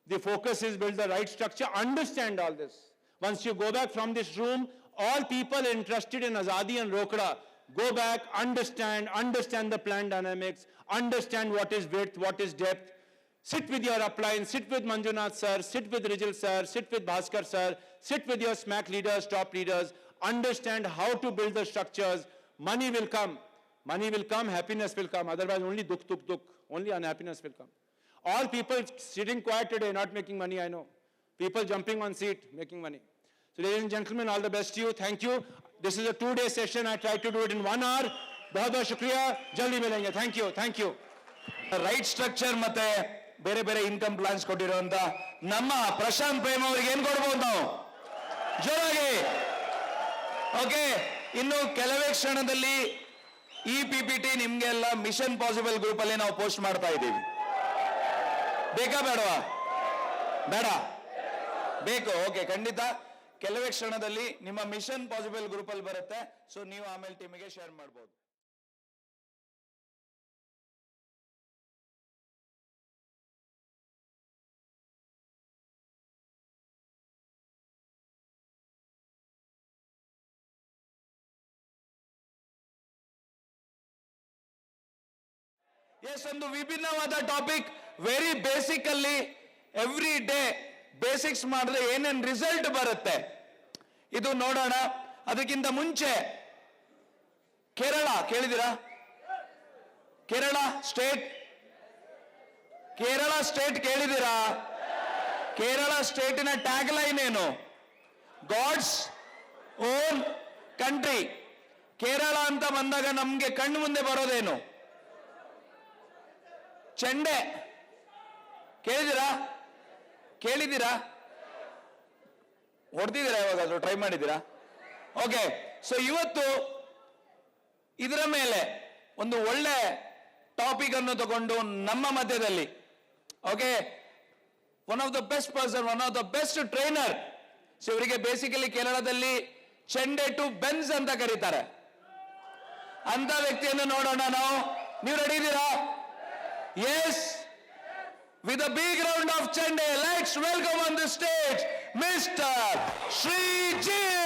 Speaker 1: The focus is build the right structure. Understand all this. Once you go back from this room, all people interested in Azadi and Rokda, go back, understand the plan dynamics, understand what is width, what is depth. Sit with your upline, sit with Manjunath sir, sit with Rijal sir, sit with Bhaskar sir, sit with your SMAC leaders, top leaders, understand how to build the structures. Money will come. Money will come, happiness will come. Otherwise, only dukh, only unhappiness will come. All people sitting quiet today, not making money, I know. People jumping on seat, making money. So, ladies and gentlemen, all the best to you. Thank you. This is a 2-day session. I tried to do it in 1 hour. बहुत बहुत शुक्रिया. जल्दी मिलेंगे. Thank you. Thank you.
Speaker 4: Right structure ಮತ್ತೆ ಬೇರೆ ಬೇರೆ income plants ಕೊಟ್ಟಿರುವಂತ ನಮ್ಮ ಪ್ರಶಾಂತ್ ಪ್ರೇಮ್ ಅವರಿಗೆ ಏನ್ ಕೊಡ್ಬೋದು ನಾವು ಜೋರಾಗಿ. ಓಕೆ, ಇನ್ನು ಕೆಲವೇ ಕ್ಷಣದಲ್ಲಿ ಈ ಪಿಪಿಟಿ ನಿಮ್ಗೆಲ್ಲ ಮಿಷನ್ ಪಾಸಿಬಲ್ ಗ್ರೂಪ್ ಅಲ್ಲಿ ನಾವು ಪೋಸ್ಟ್ ಮಾಡ್ತಾ ಇದ್ದೀವಿ. ಬೇಕಾ ಬೇಡವಾ? ಬೇಡ, ಬೇಕು. ಓಕೆ, ಖಂಡಿತ ಕೆಲವೇ ಕ್ಷಣದಲ್ಲಿ ನಿಮ್ಮ ಮಿಷನ್ ಪಾಸಿಬಲ್ ಗ್ರೂಪ್ ಅಲ್ಲಿ ಬರುತ್ತೆ. ಸೊ ನೀವು ಆಮೇಲೆ ಟೀಮಿಗೆ ಶೇರ್ ಮಾಡಬಹುದು. ಎಸ್, ಒಂದು ವಿಭಿನ್ನವಾದ topic. Very basically every day basics ಮಾಡಿದ್ರೆ ಏನೇನ್ ರಿಸಲ್ಟ್ ಬರುತ್ತೆ ಇದು ನೋಡೋಣ. ಅದಕ್ಕಿಂತ ಮುಂಚೆ ಕೇರಳ ಕೇಳಿದಿರಾ? ಕೇರಳ ಸ್ಟೇಟ್ ಕೇಳಿದಿರಾ? ಕೇರಳ ಸ್ಟೇಟಿನ ಟ್ಯಾಗ್ ಲೈನ್ ಏನು? God's own country. ಕೇರಳ ಅಂತ ಬಂದಾಗ ನಮ್ಗೆ ಕಣ್ಣು ಮುಂದೆ ಬರೋದೇನು? ಚೆಂಡೆ. ಕೇಳಿದ್ದೀರಾ? ಹೊಡ್ತಿದ್ದೀರಾ? ಯಾವಾಗಾದ್ರೂ ಟ್ರೈ ಮಾಡಿದ್ದೀರಾ? ಓಕೆ, ಸೊ ಇವತ್ತು ಇದರ ಮೇಲೆ ಒಂದು ಒಳ್ಳೆ ಟಾಪಿಕ್ ಅನ್ನು ತಗೊಂಡು ನಮ್ಮ ಮಧ್ಯದಲ್ಲಿ, okay, one of the best person, one of the best trainer. So ಇವರಿಗೆ ಬೇಸಿಕಲಿ ಕೇರಳದಲ್ಲಿ ಚೆಂಡೆ ಟು ಬೆನ್ಸ್ ಅಂತ ಕರೀತಾರೆ. ಅಂತ ವ್ಯಕ್ತಿಯನ್ನು ನೋಡೋಣ ನಾವು. ನೀವು ರೆಡಿ ಇದ್ದೀರಾ? Yes, with a big round of Chende, let's welcome on the stage Mr. Srijil.